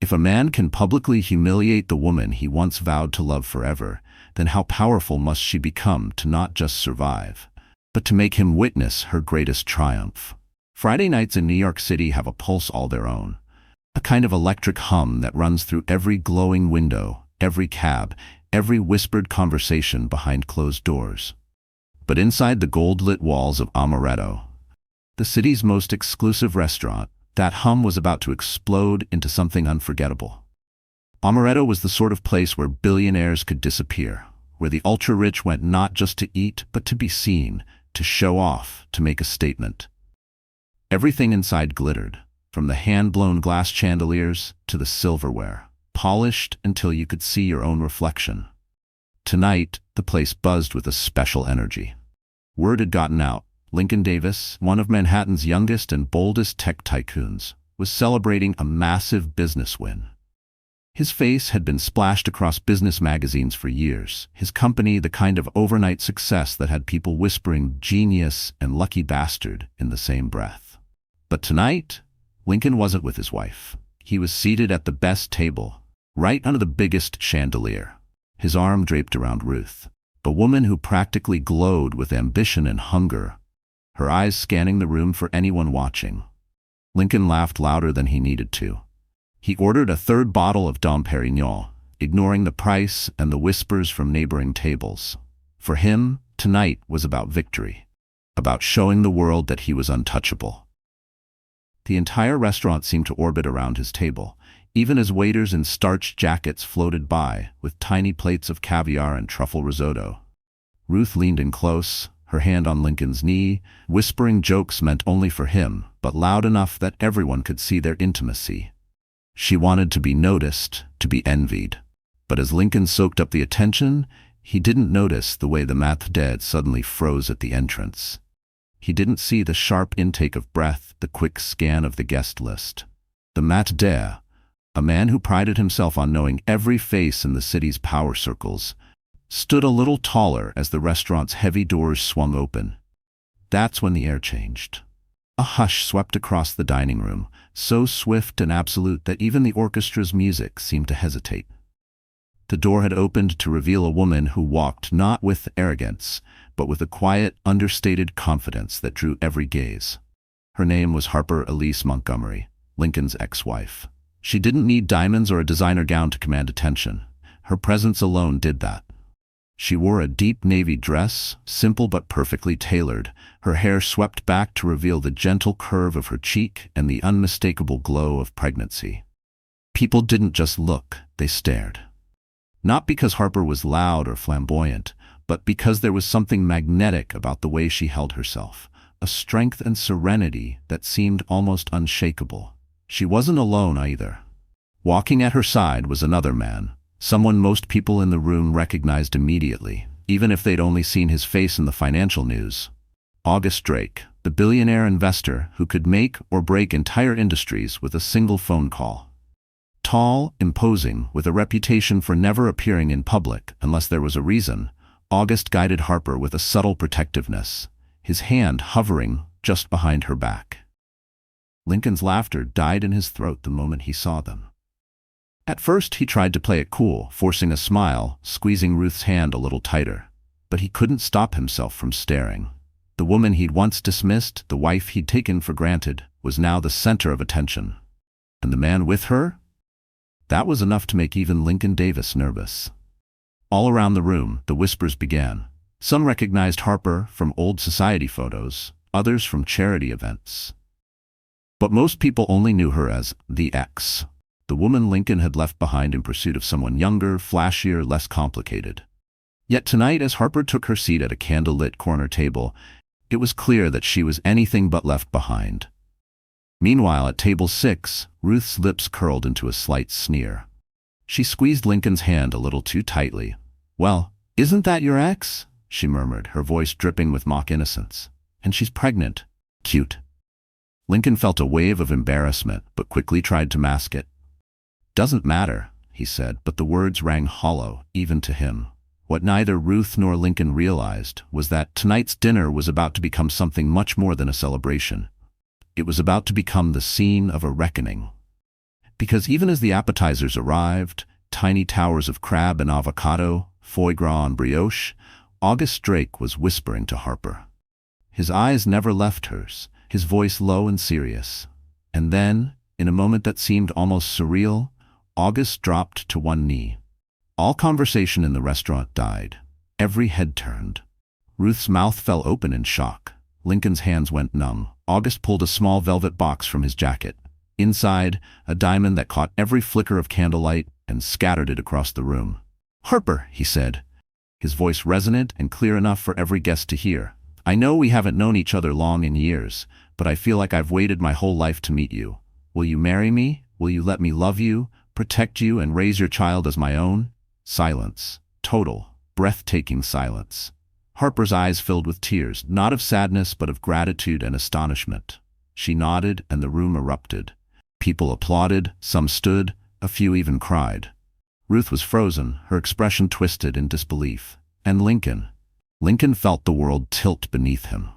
If a man can publicly humiliate the woman he once vowed to love forever, then how powerful must she become to not just survive, but to make him witness her greatest triumph? Friday nights in New York City have a pulse all their own, a kind of electric hum that runs through every glowing window, every cab, every whispered conversation behind closed doors. But inside the gold-lit walls of Amaretto, the city's most exclusive restaurant, that hum was about to explode into something unforgettable. Amaretto was the sort of place where billionaires could disappear, where the ultra-rich went not just to eat, but to be seen, to show off, to make a statement. Everything inside glittered, from the hand-blown glass chandeliers to the silverware, polished until you could see your own reflection. Tonight, the place buzzed with a special energy. Word had gotten out. Lincoln Davis, one of Manhattan's youngest and boldest tech tycoons, was celebrating a massive business win. His face had been splashed across business magazines for years, his company the kind of overnight success that had people whispering genius and lucky bastard in the same breath. But tonight, Lincoln wasn't with his wife. He was seated at the best table, right under the biggest chandelier, his arm draped around Ruth, a woman who practically glowed with ambition and hunger, her eyes scanning the room for anyone watching. Lincoln laughed louder than he needed to. He ordered a third bottle of Dom Perignon, ignoring the price and the whispers from neighboring tables. For him, tonight was about victory, about showing the world that he was untouchable. The entire restaurant seemed to orbit around his table, even as waiters in starched jackets floated by with tiny plates of caviar and truffle risotto. Ruth leaned in close, her hand on Lincoln's knee, whispering jokes meant only for him, but loud enough that everyone could see their intimacy. She wanted to be noticed, to be envied. But as Lincoln soaked up the attention, he didn't notice the way the maître d' suddenly froze at the entrance. He didn't see the sharp intake of breath, the quick scan of the guest list. The maître d', a man who prided himself on knowing every face in the city's power circles, stood a little taller as the restaurant's heavy doors swung open. That's when the air changed. A hush swept across the dining room, so swift and absolute that even the orchestra's music seemed to hesitate. The door had opened to reveal a woman who walked not with arrogance, but with a quiet, understated confidence that drew every gaze. Her name was Harper Elise Montgomery, Lincoln's ex-wife. She didn't need diamonds or a designer gown to command attention. Her presence alone did that. She wore a deep navy dress, simple but perfectly tailored, her hair swept back to reveal the gentle curve of her cheek and the unmistakable glow of pregnancy. People didn't just look, they stared. Not because Harper was loud or flamboyant, but because there was something magnetic about the way she held herself, a strength and serenity that seemed almost unshakable. She wasn't alone either. Walking at her side was another man, someone most people in the room recognized immediately, even if they'd only seen his face in the financial news. August Drake, the billionaire investor who could make or break entire industries with a single phone call. Tall, imposing, with a reputation for never appearing in public unless there was a reason, August guided Harper with a subtle protectiveness, his hand hovering just behind her back. Lincoln's laughter died in his throat the moment he saw them. At first he tried to play it cool, forcing a smile, squeezing Ruth's hand a little tighter. But he couldn't stop himself from staring. The woman he'd once dismissed, the wife he'd taken for granted, was now the center of attention. And the man with her? That was enough to make even Lincoln Davis nervous. All around the room, the whispers began. Some recognized Harper from old society photos, others from charity events. But most people only knew her as the ex, the woman Lincoln had left behind in pursuit of someone younger, flashier, less complicated. Yet tonight, as Harper took her seat at a candle-lit corner table, it was clear that she was anything but left behind. Meanwhile, at table 6, Ruth's lips curled into a slight sneer. She squeezed Lincoln's hand a little too tightly. "Well, isn't that your ex?" she murmured, her voice dripping with mock innocence. "And she's pregnant. Cute." Lincoln felt a wave of embarrassment, but quickly tried to mask it. "Doesn't matter," he said, but the words rang hollow, even to him. What neither Ruth nor Lincoln realized was that tonight's dinner was about to become something much more than a celebration. It was about to become the scene of a reckoning. Because even as the appetizers arrived, tiny towers of crab and avocado, foie gras and brioche, August Drake was whispering to Harper. His eyes never left hers, his voice low and serious. And then, in a moment that seemed almost surreal, August dropped to one knee. All conversation in the restaurant died. Every head turned. Ruth's mouth fell open in shock. Lincoln's hands went numb. August pulled a small velvet box from his jacket. Inside, a diamond that caught every flicker of candlelight and scattered it across the room. "Harper," he said, his voice resonant and clear enough for every guest to hear. "I know we haven't known each other long in years, but I feel like I've waited my whole life to meet you. Will you marry me? Will you let me love you, protect you, and raise your child as my own?" Silence. Total, breathtaking silence. Harper's eyes filled with tears, not of sadness but of gratitude and astonishment. She nodded, and the room erupted. People applauded, some stood, a few even cried. Ruth was frozen, her expression twisted in disbelief. And Lincoln felt the world tilt beneath him.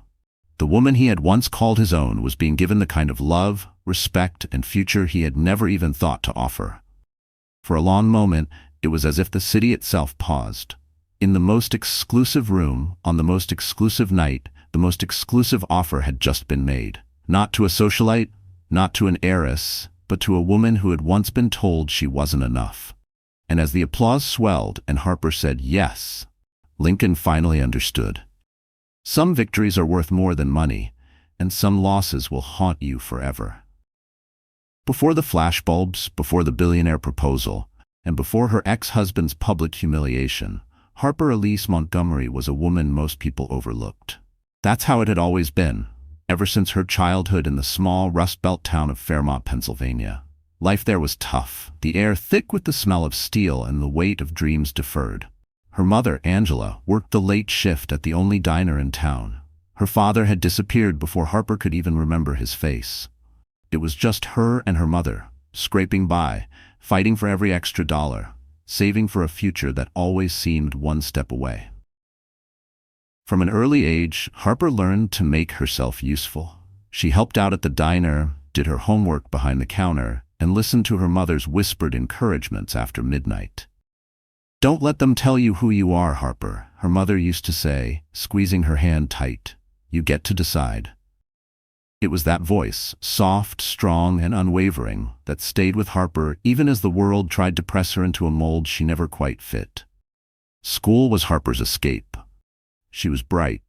The woman he had once called his own was being given the kind of love, respect, and future he had never even thought to offer. For a long moment, it was as if the city itself paused. In the most exclusive room, on the most exclusive night, the most exclusive offer had just been made. Not to a socialite, not to an heiress, but to a woman who had once been told she wasn't enough. And as the applause swelled and Harper said yes, Lincoln finally understood. Some victories are worth more than money, and some losses will haunt you forever. Before the flashbulbs, before the billionaire proposal, and before her ex-husband's public humiliation, Harper Elise Montgomery was a woman most people overlooked. That's how it had always been, ever since her childhood in the small Rust Belt town of Fairmont, Pennsylvania. Life there was tough, the air thick with the smell of steel and the weight of dreams deferred. Her mother, Angela, worked the late shift at the only diner in town. Her father had disappeared before Harper could even remember his face. It was just her and her mother, scraping by, fighting for every extra dollar, saving for a future that always seemed one step away. From an early age, Harper learned to make herself useful. She helped out at the diner, did her homework behind the counter, and listened to her mother's whispered encouragements after midnight. "Don't let them tell you who you are, Harper," her mother used to say, squeezing her hand tight. "You get to decide." It was that voice, soft, strong, and unwavering, that stayed with Harper even as the world tried to press her into a mold she never quite fit. School was Harper's escape. She was bright,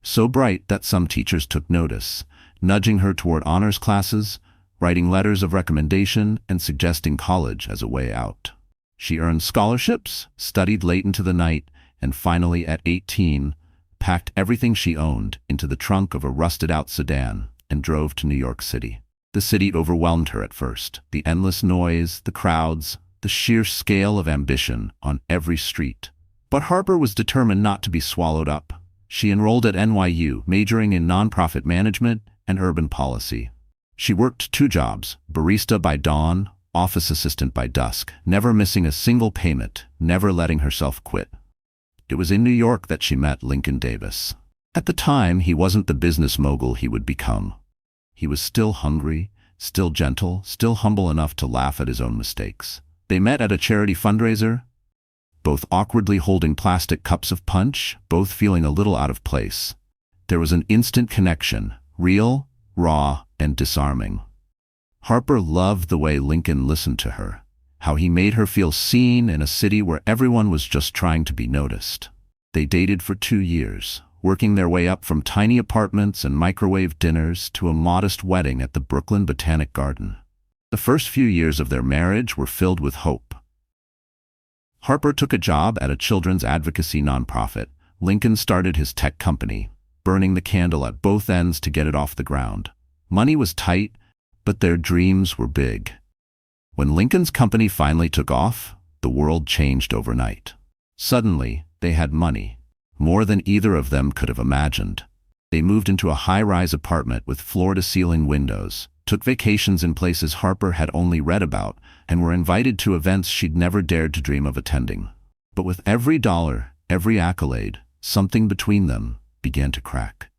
so bright that some teachers took notice, nudging her toward honors classes, writing letters of recommendation, and suggesting college as a way out. She earned scholarships, studied late into the night, and finally, at 18, packed everything she owned into the trunk of a rusted-out sedan and drove to New York City. The city overwhelmed her at first. The endless noise, the crowds, the sheer scale of ambition on every street. But Harper was determined not to be swallowed up. She enrolled at NYU, majoring in nonprofit management and urban policy. She worked 2 jobs, barista by dawn, office assistant by dusk, never missing a single payment, never letting herself quit. It was in New York that she met Lincoln Davis. At the time, he wasn't the business mogul he would become. He was still hungry, still gentle, still humble enough to laugh at his own mistakes. They met at a charity fundraiser, both awkwardly holding plastic cups of punch, both feeling a little out of place. There was an instant connection, real, raw, and disarming. Harper loved the way Lincoln listened to her, how he made her feel seen in a city where everyone was just trying to be noticed. They dated for 2 years, working their way up from tiny apartments and microwave dinners to a modest wedding at the Brooklyn Botanic Garden. The first few years of their marriage were filled with hope. Harper took a job at a children's advocacy nonprofit. Lincoln started his tech company, burning the candle at both ends to get it off the ground. Money was tight, but their dreams were big. When Lincoln's company finally took off, the world changed overnight. Suddenly, they had money, more than either of them could have imagined. They moved into a high-rise apartment with floor-to-ceiling windows, took vacations in places Harper had only read about, and were invited to events she'd never dared to dream of attending. But with every dollar, every accolade, something between them began to crack.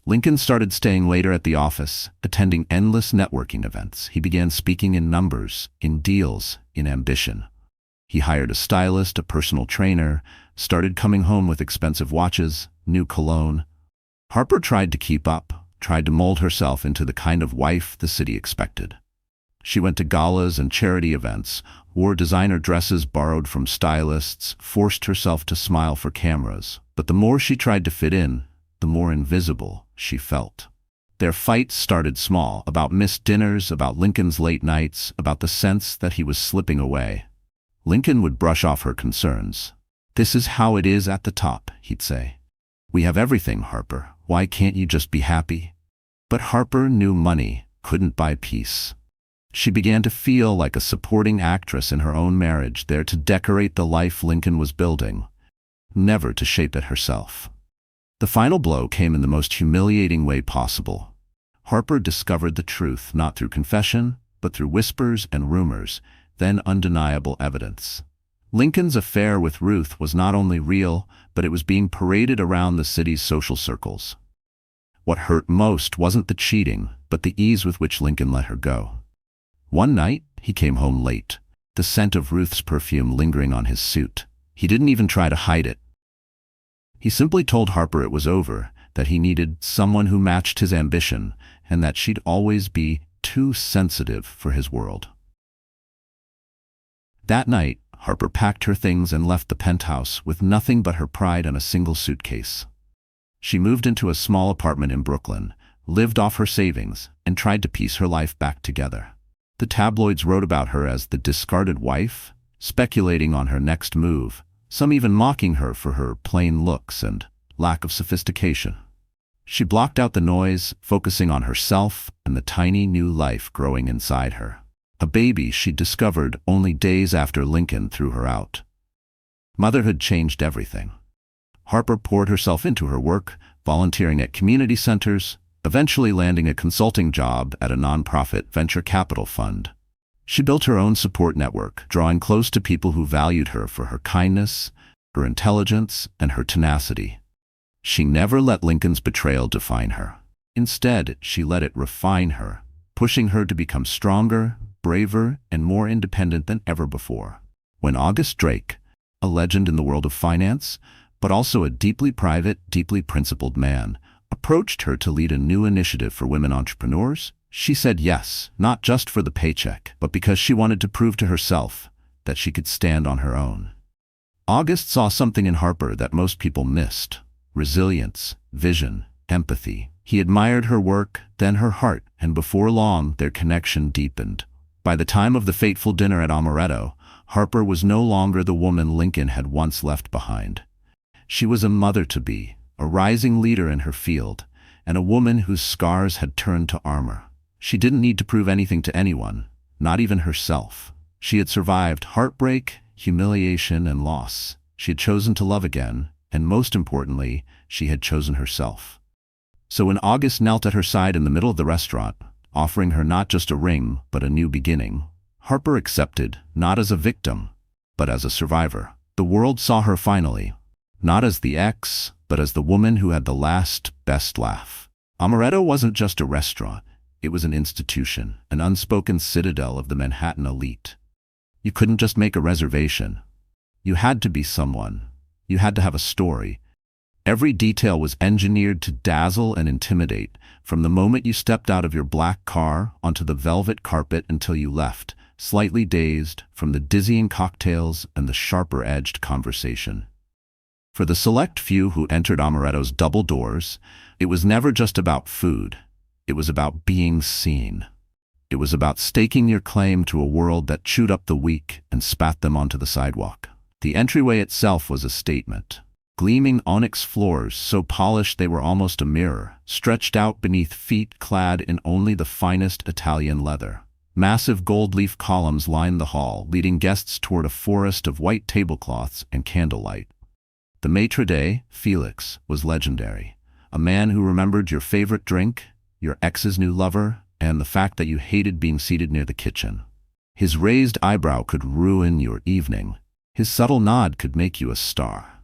Lincoln started staying later at the office, attending endless networking events. He began speaking in numbers, in deals, in ambition. He hired a stylist, a personal trainer, started coming home with expensive watches, new cologne. Harper tried to keep up, tried to mold herself into the kind of wife the city expected. She went to galas and charity events, wore designer dresses borrowed from stylists, forced herself to smile for cameras. But the more she tried to fit in, the more invisible she felt. Their fights started small, about missed dinners, about Lincoln's late nights, about the sense that he was slipping away. Lincoln would brush off her concerns. "This is how it is at the top," he'd say. "We have everything, Harper. Why can't you just be happy?" But Harper knew money couldn't buy peace. She began to feel like a supporting actress in her own marriage, there to decorate the life Lincoln was building, never to shape it herself. The final blow came in the most humiliating way possible. Harper discovered the truth, not through confession, but through whispers and rumors, then undeniable evidence. Lincoln's affair with Ruth was not only real, but it was being paraded around the city's social circles. What hurt most wasn't the cheating, but the ease with which Lincoln let her go. One night, he came home late, the scent of Ruth's perfume lingering on his suit. He didn't even try to hide it. He simply told Harper it was over, that he needed someone who matched his ambition, and that she'd always be too sensitive for his world. That night, Harper packed her things and left the penthouse with nothing but her pride and a single suitcase. She moved into a small apartment in Brooklyn, lived off her savings, and tried to piece her life back together. The tabloids wrote about her as the discarded wife, speculating on her next move, some even mocking her for her plain looks and lack of sophistication. She blocked out the noise, focusing on herself and the tiny new life growing inside her. A baby she'd discovered only days after Lincoln threw her out. Motherhood changed everything. Harper poured herself into her work, volunteering at community centers, eventually landing a consulting job at a nonprofit venture capital fund. She built her own support network, drawing close to people who valued her for her kindness, her intelligence, and her tenacity. She never let Lincoln's betrayal define her. Instead, she let it refine her, pushing her to become stronger, braver, and more independent than ever before. When August Drake, a legend in the world of finance, but also a deeply private, deeply principled man, approached her to lead a new initiative for women entrepreneurs, she said yes, not just for the paycheck, but because she wanted to prove to herself that she could stand on her own. August saw something in Harper that most people missed: resilience, vision, empathy. He admired her work, then her heart, and before long, their connection deepened. By the time of the fateful dinner at Amaretto, Harper was no longer the woman Lincoln had once left behind. She was a mother-to-be, a rising leader in her field, and a woman whose scars had turned to armor. She didn't need to prove anything to anyone, not even herself. She had survived heartbreak, humiliation, and loss. She had chosen to love again, and most importantly, she had chosen herself. So when August knelt at her side in the middle of the restaurant, offering her not just a ring, but a new beginning, Harper accepted, not as a victim, but as a survivor. The world saw her finally, not as the ex, but as the woman who had the last, best laugh. Amaretto wasn't just a restaurant. It was an institution, an unspoken citadel of the Manhattan elite. You couldn't just make a reservation. You had to be someone. You had to have a story. Every detail was engineered to dazzle and intimidate, from the moment you stepped out of your black car onto the velvet carpet until you left, slightly dazed from the dizzying cocktails and the sharper-edged conversation. For the select few who entered Amaretto's double doors, it was never just about food. It was about being seen. It was about staking your claim to a world that chewed up the weak and spat them onto the sidewalk. The entryway itself was a statement. Gleaming onyx floors, so polished they were almost a mirror, stretched out beneath feet clad in only the finest Italian leather. Massive gold leaf columns lined the hall, leading guests toward a forest of white tablecloths and candlelight. The maitre d', Felix, was legendary. A man who remembered your favorite drink, your ex's new lover, and the fact that you hated being seated near the kitchen. His raised eyebrow could ruin your evening. His subtle nod could make you a star.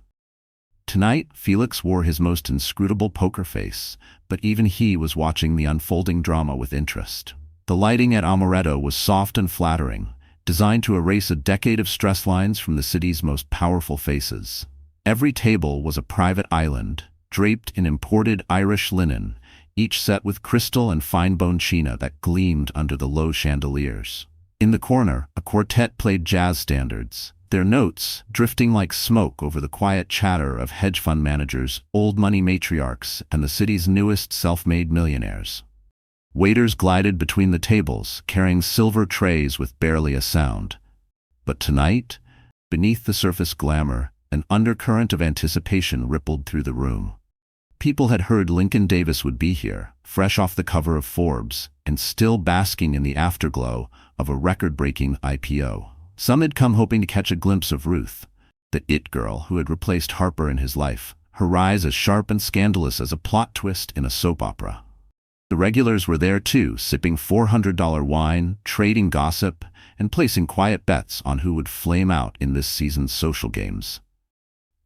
Tonight, Felix wore his most inscrutable poker face, but even he was watching the unfolding drama with interest. The lighting at Amaretto was soft and flattering, designed to erase a decade of stress lines from the city's most powerful faces. Every table was a private island, draped in imported Irish linen, each set with crystal and fine-bone china that gleamed under the low chandeliers. In the corner, a quartet played jazz standards, their notes drifting like smoke over the quiet chatter of hedge fund managers, old money matriarchs, and the city's newest self-made millionaires. Waiters glided between the tables, carrying silver trays with barely a sound. But tonight, beneath the surface glamour, an undercurrent of anticipation rippled through the room. People had heard Lincoln Davis would be here, fresh off the cover of Forbes, and still basking in the afterglow of a record-breaking IPO. Some had come hoping to catch a glimpse of Ruth, the it girl who had replaced Harper in his life, her rise as sharp and scandalous as a plot twist in a soap opera. The regulars were there too, sipping $400 wine, trading gossip, and placing quiet bets on who would flame out in this season's social games.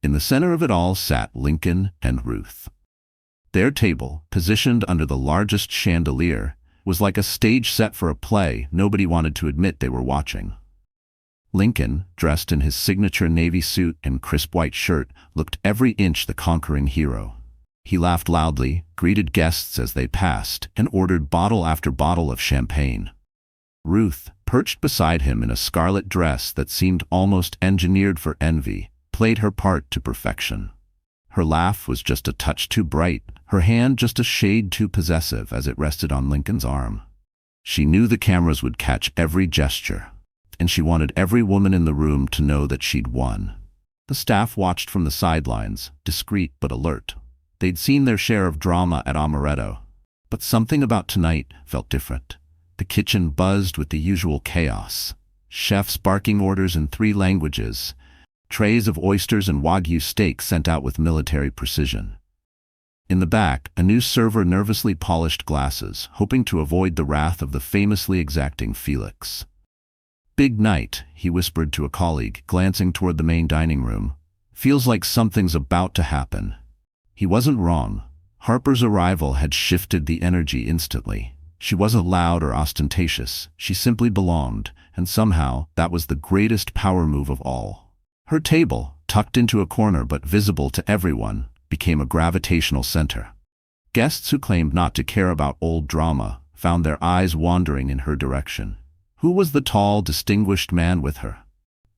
In the center of it all sat Lincoln and Ruth. Their table, positioned under the largest chandelier, was like a stage set for a play nobody wanted to admit they were watching. Lincoln, dressed in his signature navy suit and crisp white shirt, looked every inch the conquering hero. He laughed loudly, greeted guests as they passed, and ordered bottle after bottle of champagne. Ruth, perched beside him in a scarlet dress that seemed almost engineered for envy, played her part to perfection. Her laugh was just a touch too bright, her hand just a shade too possessive as it rested on Lincoln's arm. She knew the cameras would catch every gesture, and she wanted every woman in the room to know that she'd won. The staff watched from the sidelines, discreet but alert. They'd seen their share of drama at Amaretto, but something about tonight felt different. The kitchen buzzed with the usual chaos. Chefs barking orders in 3 languages, trays of oysters and Wagyu steak sent out with military precision. In the back, a new server nervously polished glasses, hoping to avoid the wrath of the famously exacting Felix. "Big night," he whispered to a colleague, glancing toward the main dining room. "Feels like something's about to happen." He wasn't wrong. Harper's arrival had shifted the energy instantly. She wasn't loud or ostentatious, she simply belonged, and somehow that was the greatest power move of all. Her table, tucked into a corner but visible to everyone, became a gravitational center. Guests who claimed not to care about old drama found their eyes wandering in her direction. Who was the tall, distinguished man with her?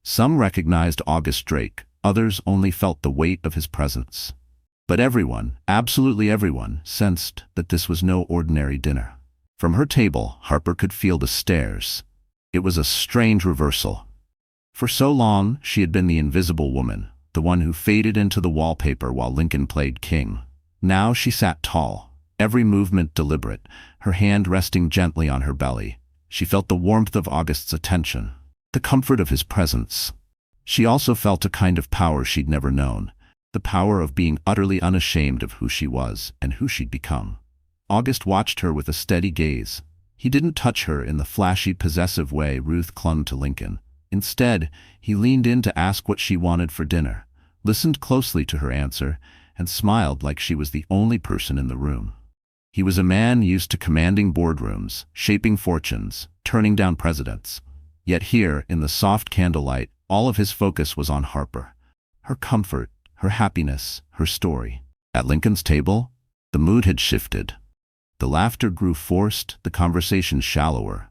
Some recognized August Drake, others only felt the weight of his presence. But everyone, absolutely everyone, sensed that this was no ordinary dinner. From her table, Harper could feel the stares. It was a strange reversal. For so long, she had been the invisible woman, the one who faded into the wallpaper while Lincoln played king. Now she sat tall, every movement deliberate, her hand resting gently on her belly. She felt the warmth of August's attention, the comfort of his presence. She also felt a kind of power she'd never known, the power of being utterly unashamed of who she was and who she'd become. August watched her with a steady gaze. He didn't touch her in the flashy, possessive way Ruth clung to Lincoln. Instead, he leaned in to ask what she wanted for dinner, listened closely to her answer, and smiled like she was the only person in the room. He was a man used to commanding boardrooms, shaping fortunes, turning down presidents. Yet here, in the soft candlelight, all of his focus was on Harper. Her comfort, her happiness, her story. At Lincoln's table, the mood had shifted. The laughter grew forced, the conversation shallower.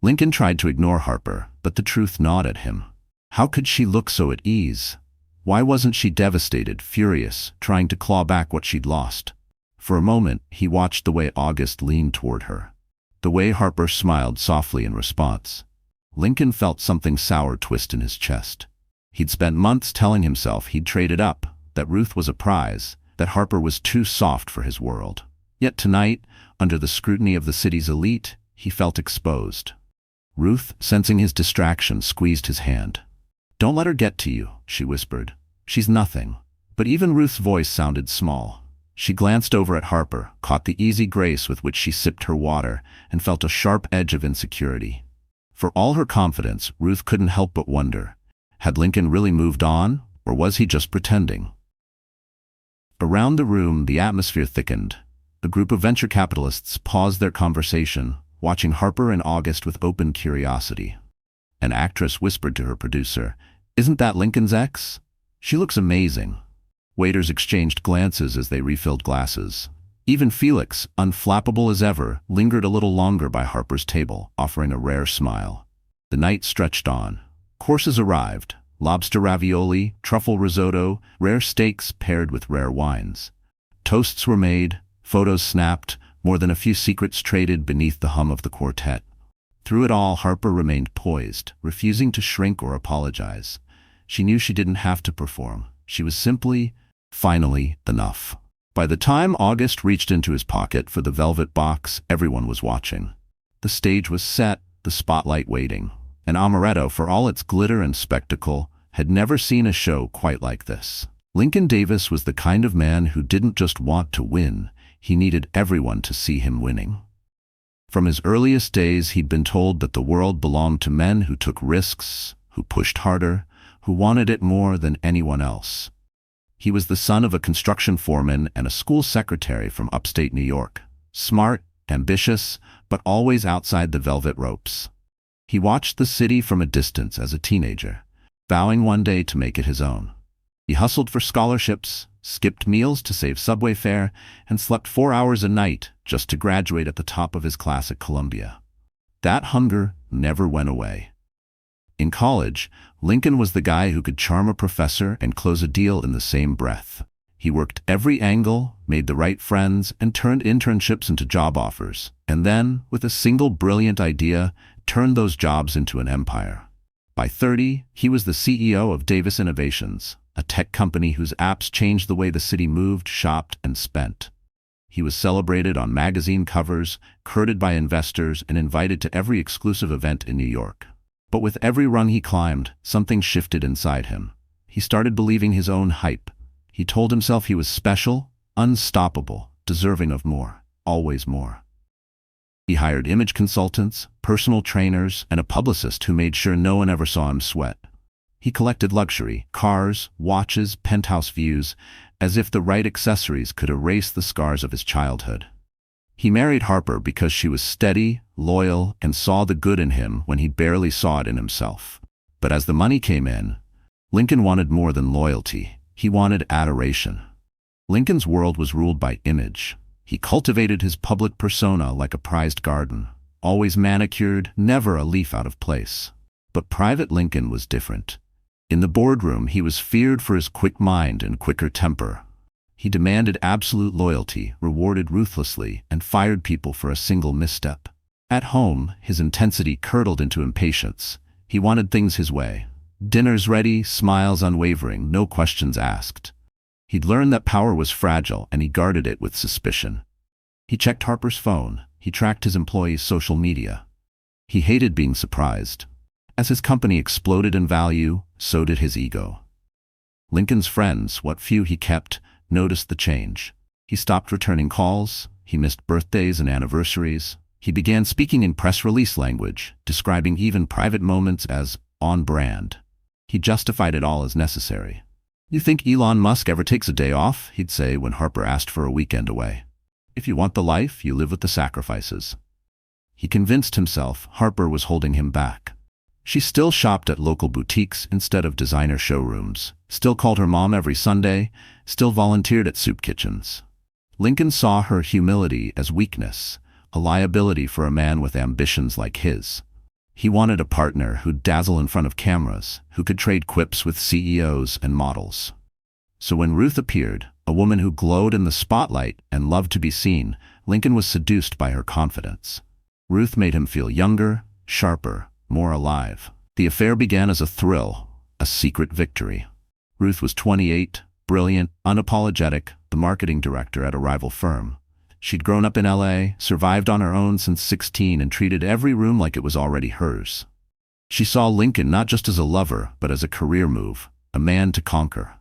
Lincoln tried to ignore Harper, but the truth gnawed at him. How could she look so at ease? Why wasn't she devastated, furious, trying to claw back what she'd lost? For a moment, he watched the way August leaned toward her, the way Harper smiled softly in response. Lincoln felt something sour twist in his chest. He'd spent months telling himself he'd traded up, that Ruth was a prize, that Harper was too soft for his world. Yet tonight, under the scrutiny of the city's elite, he felt exposed. Ruth, sensing his distraction, squeezed his hand. "Don't let her get to you," she whispered. "She's nothing." But even Ruth's voice sounded small. She glanced over at Harper, caught the easy grace with which she sipped her water, and felt a sharp edge of insecurity. For all her confidence, Ruth couldn't help but wonder, had Lincoln really moved on, or was he just pretending? Around the room, the atmosphere thickened. A group of venture capitalists paused their conversation, watching Harper and August with open curiosity. An actress whispered to her producer, "Isn't that Lincoln's ex? She looks amazing." Waiters exchanged glances as they refilled glasses. Even Felix, unflappable as ever, lingered a little longer by Harper's table, offering a rare smile. The night stretched on. Courses arrived: lobster ravioli, truffle risotto, rare steaks paired with rare wines. Toasts were made, photos snapped, more than a few secrets traded beneath the hum of the quartet. Through it all, Harper remained poised, refusing to shrink or apologize. She knew she didn't have to perform. She was simply, finally, enough. By the time August reached into his pocket for the velvet box, everyone was watching. The stage was set, the spotlight waiting. And Amaretto, for all its glitter and spectacle, had never seen a show quite like this. Lincoln Davis was the kind of man who didn't just want to win, he needed everyone to see him winning. From his earliest days, he'd been told that the world belonged to men who took risks, who pushed harder, who wanted it more than anyone else. He was the son of a construction foreman and a school secretary from upstate New York. Smart, ambitious, but always outside the velvet ropes. He watched the city from a distance as a teenager, vowing one day to make it his own. He hustled for scholarships, skipped meals to save subway fare, and slept 4 hours a night just to graduate at the top of his class at Columbia. That hunger never went away. In college, Lincoln was the guy who could charm a professor and close a deal in the same breath. He worked every angle, made the right friends, and turned internships into job offers. And then, with a single brilliant idea, turned those jobs into an empire. By 30, he was the CEO of Davis Innovations, a tech company whose apps changed the way the city moved, shopped, and spent. He was celebrated on magazine covers, courted by investors, and invited to every exclusive event in New York. But with every rung he climbed, something shifted inside him. He started believing his own hype. He told himself he was special, unstoppable, deserving of more, always more. He hired image consultants, personal trainers, and a publicist who made sure no one ever saw him sweat. He collected luxury, cars, watches, penthouse views, as if the right accessories could erase the scars of his childhood. He married Harper because she was steady, loyal, and saw the good in him when he barely saw it in himself. But as the money came in, Lincoln wanted more than loyalty. He wanted adoration. Lincoln's world was ruled by image. He cultivated his public persona like a prized garden, always manicured, never a leaf out of place. But private Lincoln was different. In the boardroom, he was feared for his quick mind and quicker temper. He demanded absolute loyalty, rewarded ruthlessly, and fired people for a single misstep. At home, his intensity curdled into impatience. He wanted things his way. Dinners ready, smiles unwavering, no questions asked. He'd learned that power was fragile, and he guarded it with suspicion. He checked Harper's phone. He tracked his employees' social media. He hated being surprised. As his company exploded in value, so did his ego. Lincoln's friends, what few he kept, noticed the change. He stopped returning calls. He missed birthdays and anniversaries. He began speaking in press release language, describing even private moments as on brand. He justified it all as necessary. "You think Elon Musk ever takes a day off?" he'd say when Harper asked for a weekend away. "If you want the life, you live with the sacrifices." He convinced himself Harper was holding him back. She still shopped at local boutiques instead of designer showrooms, still called her mom every Sunday, still volunteered at soup kitchens. Lincoln saw her humility as weakness, a liability for a man with ambitions like his. He wanted a partner who'd dazzle in front of cameras, who could trade quips with CEOs and models. So when Ruth appeared, a woman who glowed in the spotlight and loved to be seen, Lincoln was seduced by her confidence. Ruth made him feel younger, sharper, more alive. The affair began as a thrill, a secret victory. Ruth was 28, brilliant, unapologetic, the marketing director at a rival firm. She'd grown up in LA, survived on her own since 16, and treated every room like it was already hers. She saw Lincoln not just as a lover, but as a career move, a man to conquer.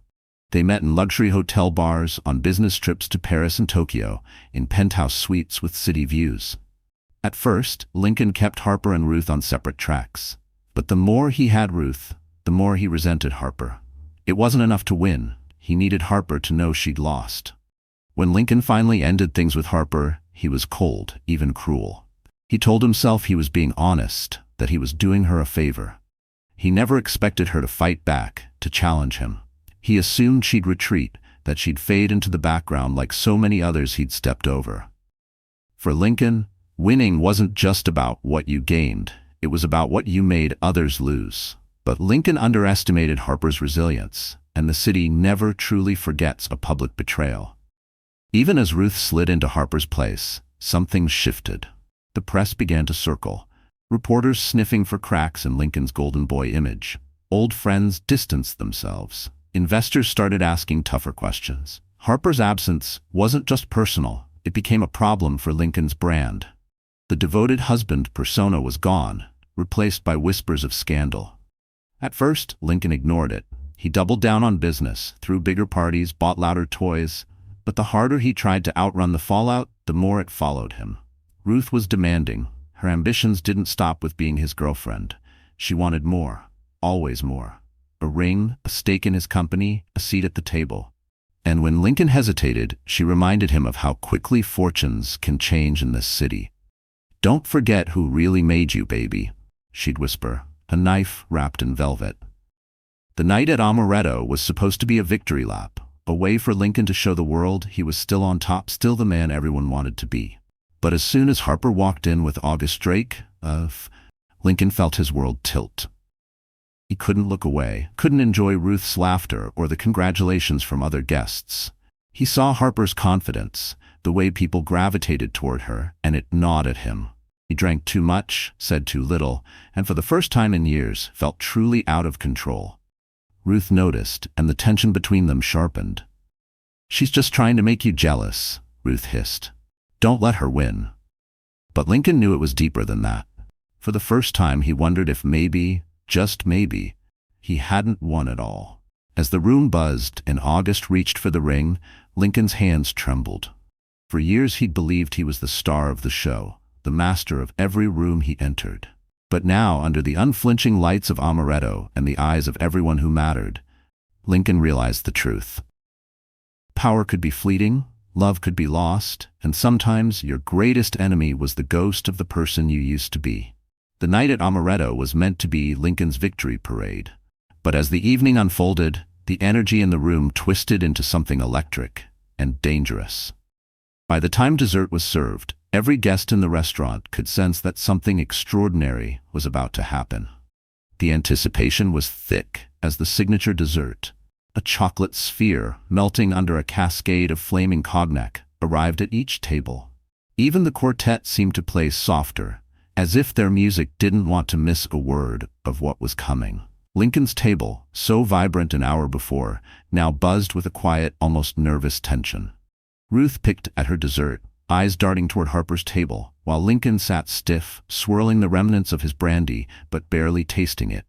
They met in luxury hotel bars, on business trips to Paris and Tokyo, in penthouse suites with city views. At first, Lincoln kept Harper and Ruth on separate tracks. But the more he had Ruth, the more he resented Harper. It wasn't enough to win. He needed Harper to know she'd lost. When Lincoln finally ended things with Harper, he was cold, even cruel. He told himself he was being honest, that he was doing her a favor. He never expected her to fight back, to challenge him. He assumed she'd retreat, that she'd fade into the background like so many others he'd stepped over. For Lincoln, winning wasn't just about what you gained, it was about what you made others lose. But Lincoln underestimated Harper's resilience, and the city never truly forgets a public betrayal. Even as Ruth slid into Harper's place, something shifted. The press began to circle, reporters sniffing for cracks in Lincoln's golden boy image. Old friends distanced themselves. Investors started asking tougher questions. Harper's absence wasn't just personal, it became a problem for Lincoln's brand. The devoted husband persona was gone, replaced by whispers of scandal. At first, Lincoln ignored it. He doubled down on business, threw bigger parties, bought louder toys. But the harder he tried to outrun the fallout, the more it followed him. Ruth was demanding. Her ambitions didn't stop with being his girlfriend. She wanted more, always more. A ring, a stake in his company, a seat at the table. And when Lincoln hesitated, she reminded him of how quickly fortunes can change in this city. "Don't forget who really made you, baby," she'd whisper, a knife wrapped in velvet. The night at Amaretto was supposed to be a victory lap, a way for Lincoln to show the world he was still on top, still the man everyone wanted to be. But as soon as Harper walked in with August Drake, Lincoln felt his world tilt. He couldn't look away, couldn't enjoy Ruth's laughter or the congratulations from other guests. He saw Harper's confidence, the way people gravitated toward her, and it gnawed at him. He drank too much, said too little, and for the first time in years felt truly out of control. Ruth noticed, and the tension between them sharpened. "She's just trying to make you jealous," Ruth hissed. "Don't let her win." But Lincoln knew it was deeper than that. For the first time he wondered if maybe, just maybe, he hadn't won at all. As the room buzzed and August reached for the ring, Lincoln's hands trembled. For years he'd believed he was the star of the show, the master of every room he entered. But now, under the unflinching lights of Amaretto and the eyes of everyone who mattered, Lincoln realized the truth. Power could be fleeting, love could be lost, and sometimes your greatest enemy was the ghost of the person you used to be. The night at Amaretto was meant to be Lincoln's victory parade. But as the evening unfolded, the energy in the room twisted into something electric and dangerous. By the time dessert was served, every guest in the restaurant could sense that something extraordinary was about to happen. The anticipation was thick as the signature dessert, a chocolate sphere melting under a cascade of flaming cognac, arrived at each table. Even the quartet seemed to play softer, as if their music didn't want to miss a word of what was coming. Lincoln's table, so vibrant an hour before, now buzzed with a quiet, almost nervous tension. Ruth picked at her dessert, eyes darting toward Harper's table, while Lincoln sat stiff, swirling the remnants of his brandy, but barely tasting it.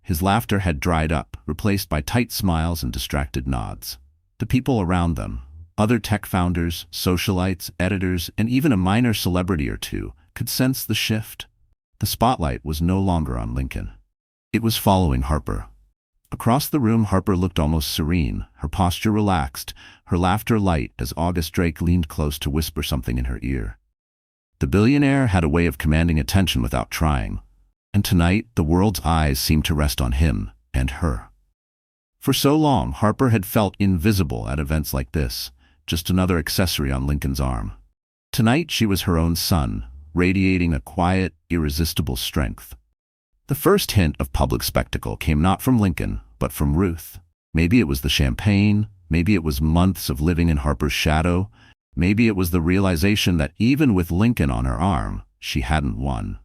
His laughter had dried up, replaced by tight smiles and distracted nods. The people around them, other tech founders, socialites, editors, and even a minor celebrity or two, could sense the shift. The spotlight was no longer on Lincoln. It was following Harper. Across the room, Harper looked almost serene, her posture relaxed, her laughter light as August Drake leaned close to whisper something in her ear. The billionaire had a way of commanding attention without trying, and tonight the world's eyes seemed to rest on him and her. For so long, Harper had felt invisible at events like this, just another accessory on Lincoln's arm. Tonight she was her own sun, radiating a quiet, irresistible strength. The first hint of public spectacle came not from Lincoln, but from Ruth. Maybe it was the champagne, maybe it was months of living in Harper's shadow, maybe it was the realization that even with Lincoln on her arm, she hadn't won.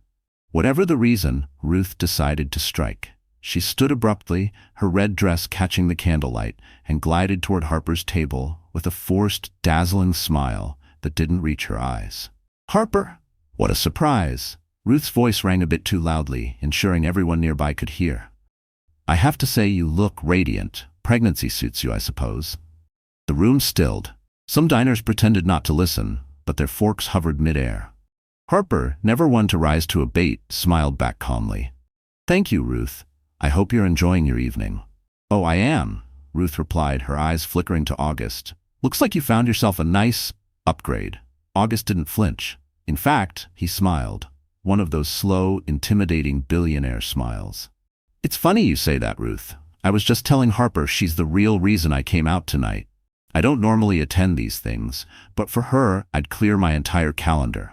Whatever the reason, Ruth decided to strike. She stood abruptly, her red dress catching the candlelight, and glided toward Harper's table with a forced, dazzling smile that didn't reach her eyes. "Harper!" What a surprise! Ruth's voice rang a bit too loudly, ensuring everyone nearby could hear. "I have to say you look radiant. Pregnancy suits you, I suppose." The room stilled. Some diners pretended not to listen, but their forks hovered midair. Harper, never one to rise to a bait, smiled back calmly. "Thank you, Ruth. I hope you're enjoying your evening." "Oh, I am," Ruth replied, her eyes flickering to August. "Looks like you found yourself a nice upgrade." August didn't flinch. In fact, he smiled. One of those slow, intimidating billionaire smiles. "It's funny you say that, Ruth. I was just telling Harper she's the real reason I came out tonight. I don't normally attend these things, but for her, I'd clear my entire calendar."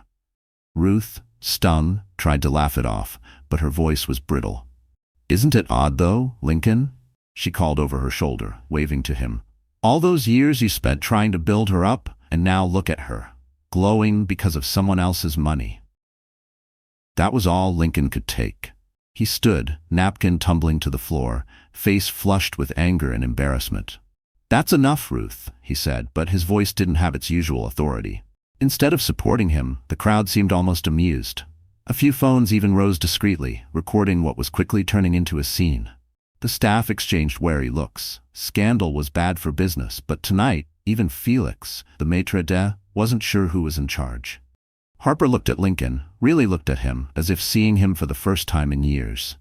Ruth, stung, tried to laugh it off, but her voice was brittle. "Isn't it odd, though, Lincoln?" she called over her shoulder, waving to him. "All those years you spent trying to build her up, and now look at her, glowing because of someone else's money." That was all Lincoln could take. He stood, napkin tumbling to the floor, face flushed with anger and embarrassment. "That's enough, Ruth," he said, but his voice didn't have its usual authority. Instead of supporting him, the crowd seemed almost amused. A few phones even rose discreetly, recording what was quickly turning into a scene. The staff exchanged wary looks. Scandal was bad for business, but tonight, even Felix, the maitre d', wasn't sure who was in charge. Harper looked at Lincoln, really looked at him, as if seeing him for the first time in years.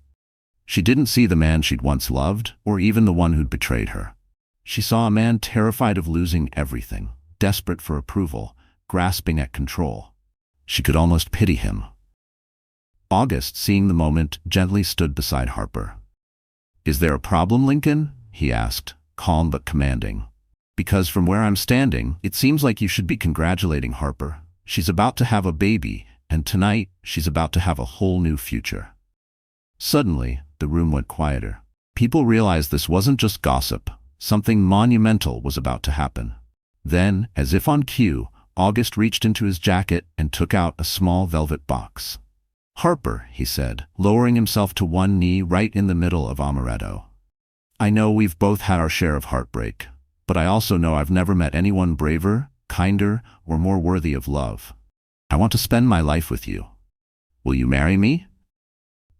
She didn't see the man she'd once loved, or even the one who'd betrayed her. She saw a man terrified of losing everything, desperate for approval, grasping at control. She could almost pity him. August, seeing the moment, gently stood beside Harper. "Is there a problem, Lincoln?" he asked, calm but commanding. "Because from where I'm standing, it seems like you should be congratulating Harper. She's about to have a baby, and tonight, she's about to have a whole new future." Suddenly, the room went quieter. People realized this wasn't just gossip. Something monumental was about to happen. Then, as if on cue, August reached into his jacket and took out a small velvet box. "Harper," he said, lowering himself to one knee right in the middle of Amaretto. "I know we've both had our share of heartbreak, but I also know I've never met anyone braver, kinder, or more worthy of love. I want to spend my life with you. Will you marry me?"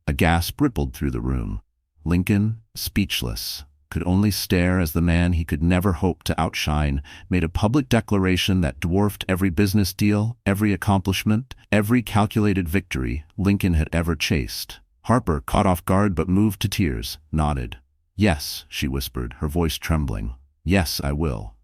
A gasp rippled through the room. Lincoln, speechless, could only stare as the man he could never hope to outshine made a public declaration that dwarfed every business deal, every accomplishment, every calculated victory Lincoln had ever chased. Harper, caught off guard but moved to tears, nodded. "Yes," she whispered, her voice trembling. "Yes, I will."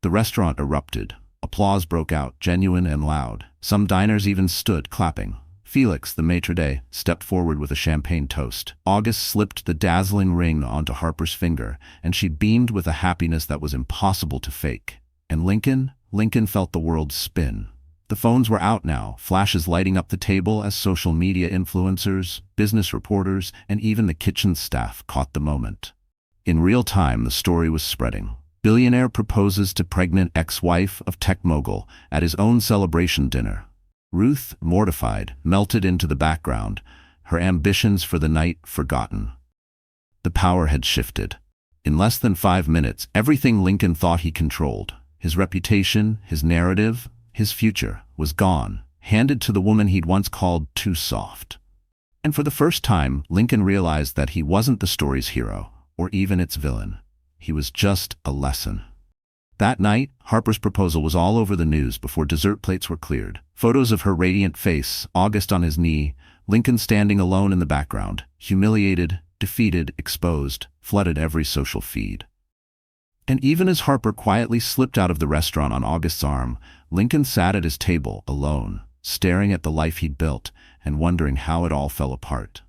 The restaurant erupted. Applause broke out, genuine and loud. Some diners even stood, clapping. Felix, the maitre d', stepped forward with a champagne toast. August slipped the dazzling ring onto Harper's finger, and she beamed with a happiness that was impossible to fake. And Lincoln felt the world spin. The phones were out now, flashes lighting up the table as social media influencers, business reporters, and even the kitchen staff caught the moment. In real time, the story was spreading. Billionaire proposes to pregnant ex-wife of tech mogul at his own celebration dinner. Ruth, mortified, melted into the background, her ambitions for the night forgotten. The power had shifted. In less than 5 minutes, everything Lincoln thought he controlled, his reputation, his narrative, his future, was gone, handed to the woman he'd once called too soft. And for the first time, Lincoln realized that he wasn't the story's hero, or even its villain. He was just a lesson. That night, Harper's proposal was all over the news before dessert plates were cleared. Photos of her radiant face, August on his knee, Lincoln standing alone in the background, humiliated, defeated, exposed, flooded every social feed. And even as Harper quietly slipped out of the restaurant on August's arm, Lincoln sat at his table, alone, staring at the life he'd built and wondering how it all fell apart.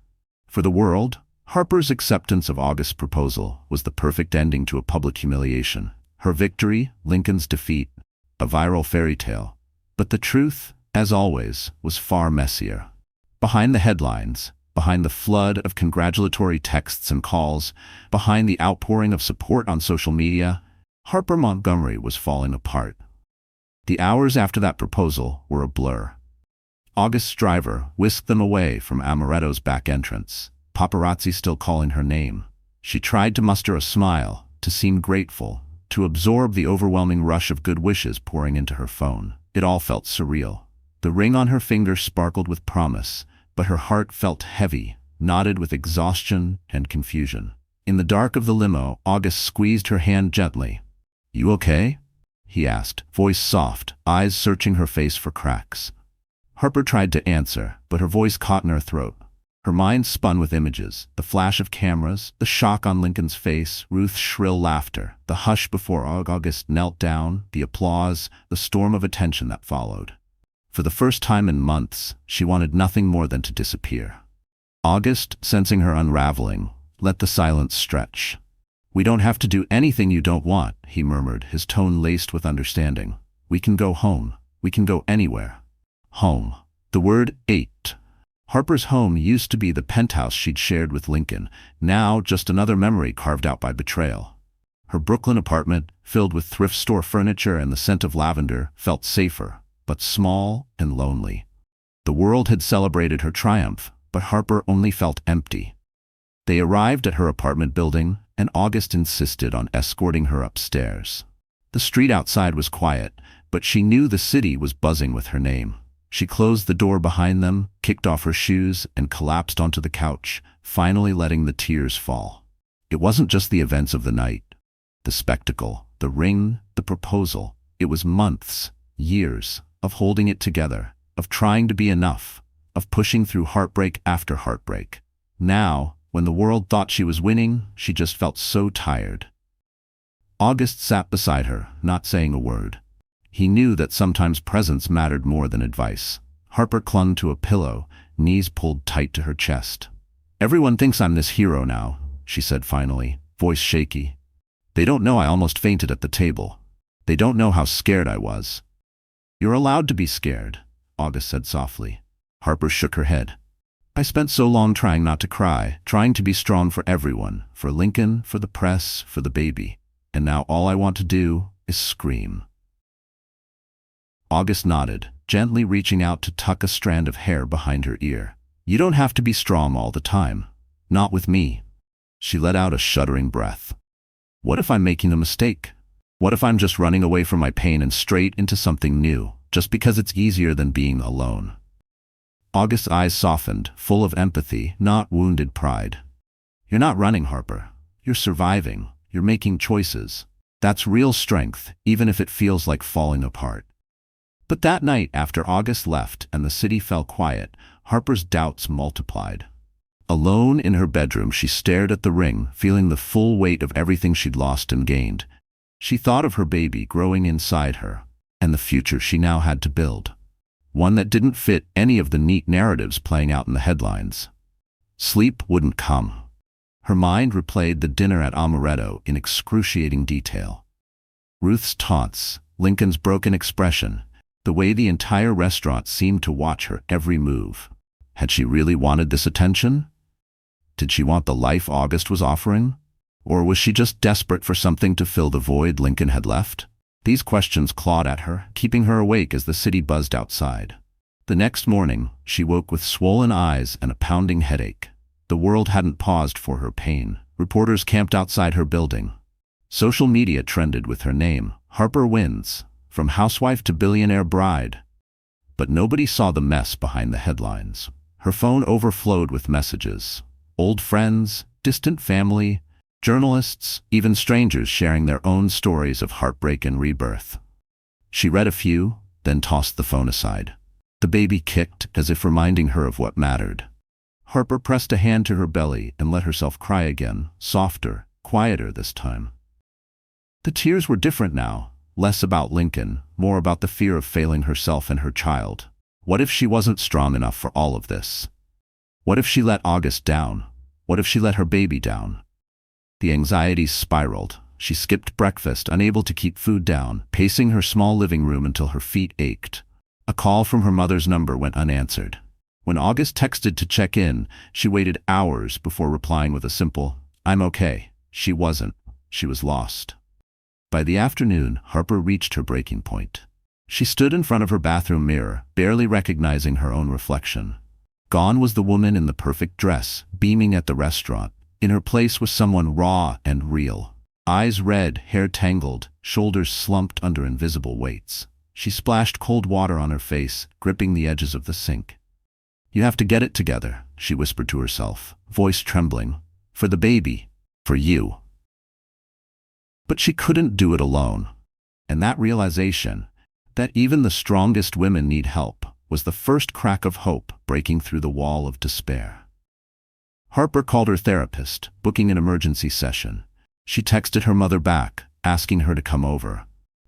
For the world, Harper's acceptance of August's proposal was the perfect ending to a public humiliation. Her victory, Lincoln's defeat, a viral fairy tale. But the truth, as always, was far messier. Behind the headlines, behind the flood of congratulatory texts and calls, behind the outpouring of support on social media, Harper Montgomery was falling apart. The hours after that proposal were a blur. August's driver whisked them away from Amaretto's back entrance, paparazzi still calling her name. She tried to muster a smile, to seem grateful, to absorb the overwhelming rush of good wishes pouring into her phone. It all felt surreal. The ring on her finger sparkled with promise, but her heart felt heavy, knotted with exhaustion and confusion. In the dark of the limo, August squeezed her hand gently. "You okay?" he asked, voice soft, eyes searching her face for cracks. Harper tried to answer, but her voice caught in her throat. Her mind spun with images, the flash of cameras, the shock on Lincoln's face, Ruth's shrill laughter, the hush before August knelt down, the applause, the storm of attention that followed. For the first time in months, she wanted nothing more than to disappear. August, sensing her unraveling, let the silence stretch. "We don't have to do anything you don't want," he murmured, his tone laced with understanding. "We can go home. We can go anywhere." Home. The word ached. Harper's home used to be the penthouse she'd shared with Lincoln, now just another memory carved out by betrayal. Her Brooklyn apartment, filled with thrift store furniture and the scent of lavender, felt safer, but small and lonely. The world had celebrated her triumph, but Harper only felt empty. They arrived at her apartment building, and August insisted on escorting her upstairs. The street outside was quiet, but she knew the city was buzzing with her name. She closed the door behind them, kicked off her shoes, and collapsed onto the couch, finally letting the tears fall. It wasn't just the events of the night, the spectacle, the ring, the proposal. It was months, years, of holding it together, of trying to be enough, of pushing through heartbreak after heartbreak. Now, when the world thought she was winning, she just felt so tired. August sat beside her, not saying a word. He knew that sometimes presence mattered more than advice. Harper clung to a pillow, knees pulled tight to her chest. "Everyone thinks I'm this hero now," she said finally, voice shaky. "They don't know I almost fainted at the table. They don't know how scared I was." "You're allowed to be scared," August said softly. Harper shook her head. "I spent so long trying not to cry, trying to be strong for everyone, for Lincoln, for the press, for the baby. And now all I want to do is scream." August nodded, gently reaching out to tuck a strand of hair behind her ear. "You don't have to be strong all the time. Not with me." She let out a shuddering breath. "What if I'm making a mistake? What if I'm just running away from my pain and straight into something new, just because it's easier than being alone?" August's eyes softened, full of empathy, not wounded pride. "You're not running, Harper. You're surviving. You're making choices. That's real strength, even if it feels like falling apart." But that night, after August left and the city fell quiet, Harper's doubts multiplied. Alone in her bedroom, she stared at the ring, feeling the full weight of everything she'd lost and gained. She thought of her baby growing inside her, and the future she now had to build. One that didn't fit any of the neat narratives playing out in the headlines. Sleep wouldn't come. Her mind replayed the dinner at Amaretto in excruciating detail. Ruth's taunts, Lincoln's broken expression, the way the entire restaurant seemed to watch her every move. Had she really wanted this attention? Did she want the life August was offering? Or was she just desperate for something to fill the void Lincoln had left? These questions clawed at her, keeping her awake as the city buzzed outside. The next morning, she woke with swollen eyes and a pounding headache. The world hadn't paused for her pain. Reporters camped outside her building. Social media trended with her name, Harper Wins, from housewife to billionaire bride. But nobody saw the mess behind the headlines. Her phone overflowed with messages. Old friends, distant family, journalists, even strangers sharing their own stories of heartbreak and rebirth. She read a few, then tossed the phone aside. The baby kicked, as if reminding her of what mattered. Harper pressed a hand to her belly and let herself cry again, softer, quieter this time. The tears were different now. Less about Lincoln, more about the fear of failing herself and her child. What if she wasn't strong enough for all of this? What if she let August down? What if she let her baby down? The anxieties spiraled. She skipped breakfast, unable to keep food down, pacing her small living room until her feet ached. A call from her mother's number went unanswered. When August texted to check in, she waited hours before replying with a simple, "I'm okay." She wasn't. She was lost. By the afternoon, Harper reached her breaking point. She stood in front of her bathroom mirror, barely recognizing her own reflection. Gone was the woman in the perfect dress, beaming at the restaurant. In her place was someone raw and real. Eyes red, hair tangled, shoulders slumped under invisible weights. She splashed cold water on her face, gripping the edges of the sink. "You have to get it together," she whispered to herself, voice trembling. "For the baby. For you." But she couldn't do it alone. And that realization, that even the strongest women need help, was the first crack of hope breaking through the wall of despair. Harper called her therapist, booking an emergency session. She texted her mother back, asking her to come over.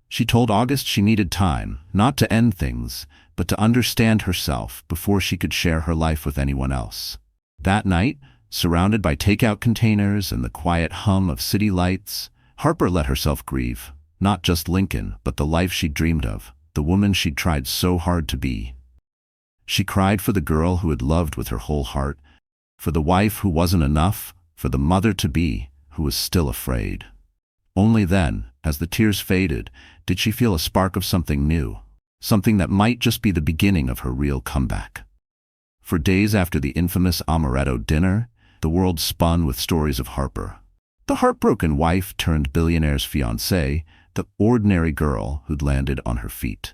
She told August she needed time, not to end things, but to understand herself before she could share her life with anyone else. That night, surrounded by takeout containers and the quiet hum of city lights, Harper let herself grieve, not just Lincoln, but the life she'd dreamed of, the woman she'd tried so hard to be. She cried for the girl who had loved with her whole heart, for the wife who wasn't enough, for the mother-to-be who was still afraid. Only then, as the tears faded, did she feel a spark of something new, something that might just be the beginning of her real comeback. For days after the infamous amaretto dinner, the world spun with stories of Harper, the heartbroken wife turned billionaire's fiancée, the ordinary girl who'd landed on her feet.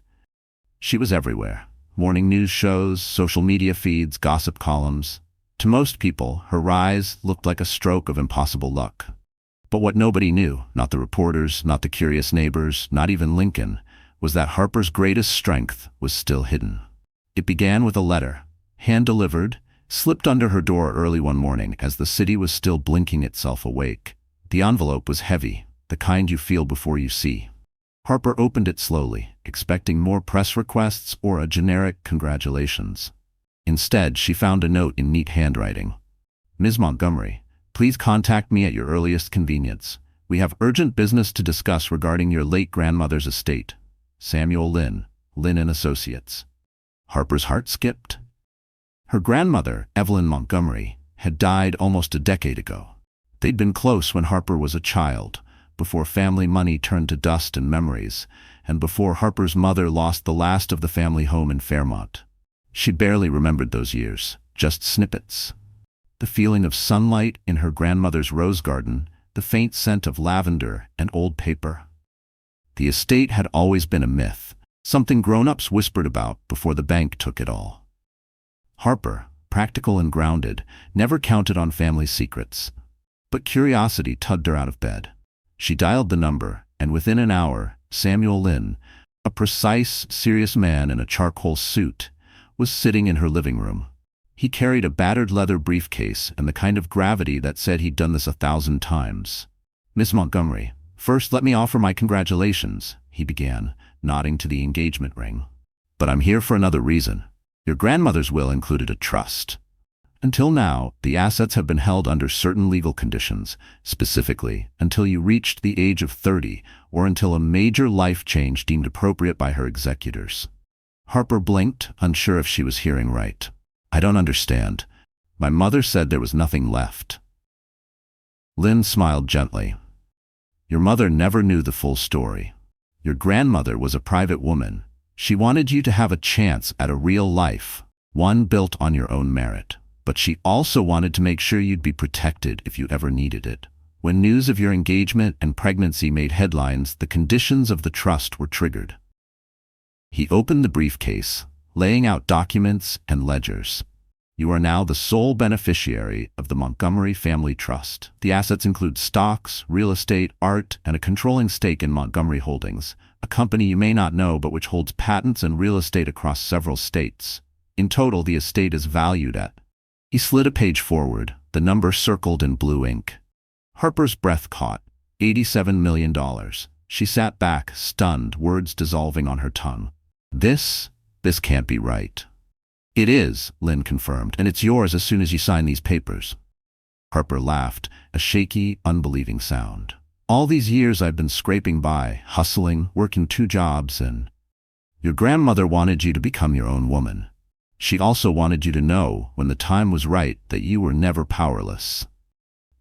She was everywhere. Morning news shows, social media feeds, gossip columns. To most people, her rise looked like a stroke of impossible luck. But what nobody knew, not the reporters, not the curious neighbors, not even Lincoln, was that Harper's greatest strength was still hidden. It began with a letter, hand-delivered, slipped under her door early one morning as the city was still blinking itself awake. The envelope was heavy, the kind you feel before you see. Harper opened it slowly, expecting more press requests or a generic congratulations. Instead, she found a note in neat handwriting. Ms. Montgomery, please contact me at your earliest convenience. We have urgent business to discuss regarding your late grandmother's estate. Samuel Lynn, Lynn & Associates. Harper's heart skipped. Her grandmother, Evelyn Montgomery, had died almost a decade ago. They'd been close when Harper was a child, before family money turned to dust and memories, and before Harper's mother lost the last of the family home in Fairmont. She barely remembered those years, just snippets. The feeling of sunlight in her grandmother's rose garden, the faint scent of lavender and old paper. The estate had always been a myth, something grown-ups whispered about before the bank took it all. Harper, practical and grounded, never counted on family secrets. But curiosity tugged her out of bed. She dialed the number, and within an hour, Samuel Lynn, a precise, serious man in a charcoal suit, was sitting in her living room. He carried a battered leather briefcase and the kind of gravity that said he'd done this 1,000 times. Miss Montgomery, first let me offer my congratulations, he began, nodding to the engagement ring. But I'm here for another reason. Your grandmother's will included a trust. Until now, the assets have been held under certain legal conditions, specifically until you reached the age of 30 or until a major life change deemed appropriate by her executors. Harper blinked, unsure if she was hearing right. I don't understand. My mother said there was nothing left. Lynn smiled gently. Your mother never knew the full story. Your grandmother was a private woman. She wanted you to have a chance at a real life, one built on your own merit. But she also wanted to make sure you'd be protected if you ever needed it. When news of your engagement and pregnancy made headlines, the conditions of the trust were triggered. He opened the briefcase, laying out documents and ledgers. You are now the sole beneficiary of the Montgomery Family Trust. The assets include stocks, real estate, art, and a controlling stake in Montgomery Holdings, a company you may not know but which holds patents and real estate across several states. In total, the estate is valued at... He slid a page forward, the number circled in blue ink. Harper's breath caught. $87 million. She sat back, stunned, words dissolving on her tongue. This can't be right. It is, Lynn confirmed, and it's yours as soon as you sign these papers. Harper laughed, a shaky, unbelieving sound. All these years I've been scraping by, hustling, working 2 jobs, and... Your grandmother wanted you to become your own woman. She also wanted you to know, when the time was right, that you were never powerless.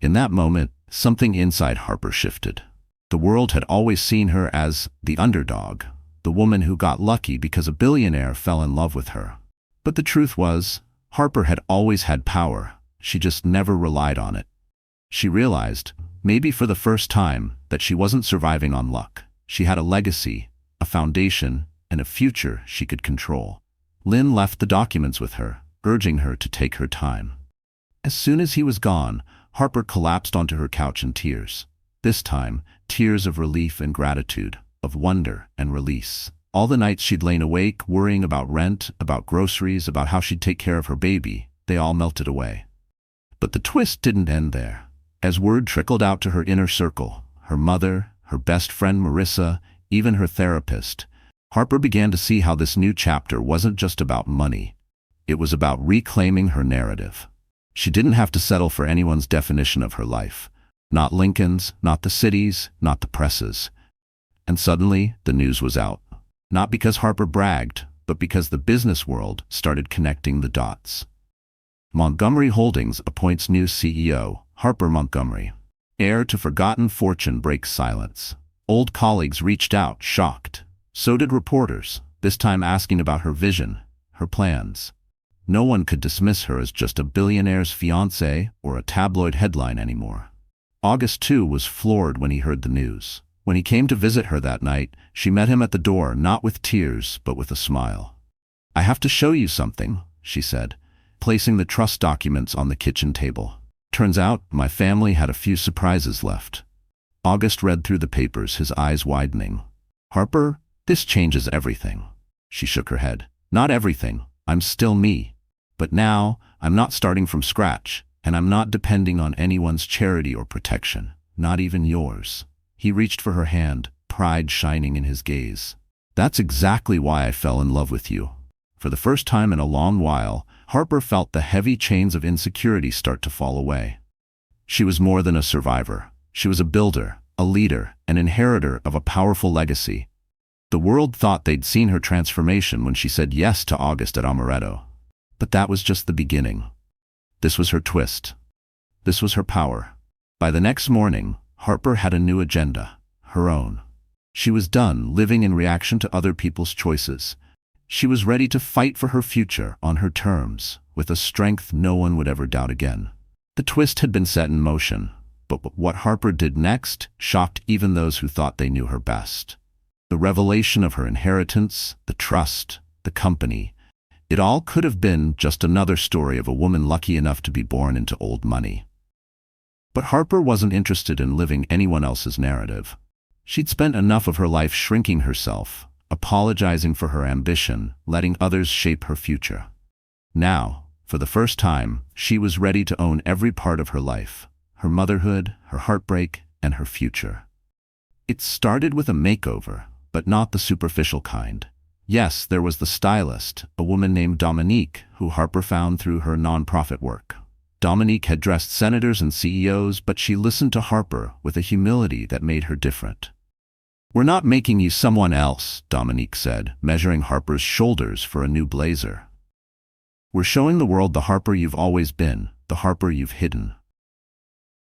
In that moment, something inside Harper shifted. The world had always seen her as the underdog, the woman who got lucky because a billionaire fell in love with her. But the truth was, Harper had always had power. She just never relied on it. She realized, maybe for the first time, that she wasn't surviving on luck. She had a legacy, a foundation, and a future she could control. Lynn left the documents with her, urging her to take her time. As soon as he was gone, Harper collapsed onto her couch in tears. This time, tears of relief and gratitude, of wonder and release. All the nights she'd lain awake, worrying about rent, about groceries, about how she'd take care of her baby, they all melted away. But the twist didn't end there. As word trickled out to her inner circle, her mother, her best friend Marissa, even her therapist, Harper began to see how this new chapter wasn't just about money. It was about reclaiming her narrative. She didn't have to settle for anyone's definition of her life. Not Lincoln's, not the city's, not the press's. And suddenly, the news was out. Not because Harper bragged, but because the business world started connecting the dots. Montgomery Holdings appoints new CEO, Harper Montgomery. Heir to forgotten fortune breaks silence. Old colleagues reached out, shocked. So did reporters, this time asking about her vision, her plans. No one could dismiss her as just a billionaire's fiancée or a tabloid headline anymore. August, too, was floored when he heard the news. When he came to visit her that night, she met him at the door, not with tears, but with a smile. "I have to show you something," she said, placing the trust documents on the kitchen table. "Turns out, my family had a few surprises left." August read through the papers, his eyes widening. "Harper, this changes everything." She shook her head. "Not everything. I'm still me. But now, I'm not starting from scratch, and I'm not depending on anyone's charity or protection, not even yours." He reached for her hand, pride shining in his gaze. "That's exactly why I fell in love with you." For the first time in a long while, Harper felt the heavy chains of insecurity start to fall away. She was more than a survivor. She was a builder, a leader, an inheritor of a powerful legacy. The world thought they'd seen her transformation when she said yes to August at Amaretto. But that was just the beginning. This was her twist. This was her power. By the next morning, Harper had a new agenda, her own. She was done living in reaction to other people's choices. She was ready to fight for her future on her terms, with a strength no one would ever doubt again. The twist had been set in motion, but what Harper did next shocked even those who thought they knew her best. The revelation of her inheritance, the trust, the company, it all could have been just another story of a woman lucky enough to be born into old money. But Harper wasn't interested in living anyone else's narrative. She'd spent enough of her life shrinking herself, apologizing for her ambition, letting others shape her future. Now, for the first time, she was ready to own every part of her life, her motherhood, her heartbreak, and her future. It started with a makeover, but not the superficial kind. Yes, there was the stylist, a woman named Dominique, who Harper found through her nonprofit work. Dominique had dressed senators and CEOs, but she listened to Harper with a humility that made her different. "We're not making you someone else," Dominique said, measuring Harper's shoulders for a new blazer. "We're showing the world the Harper you've always been, the Harper you've hidden."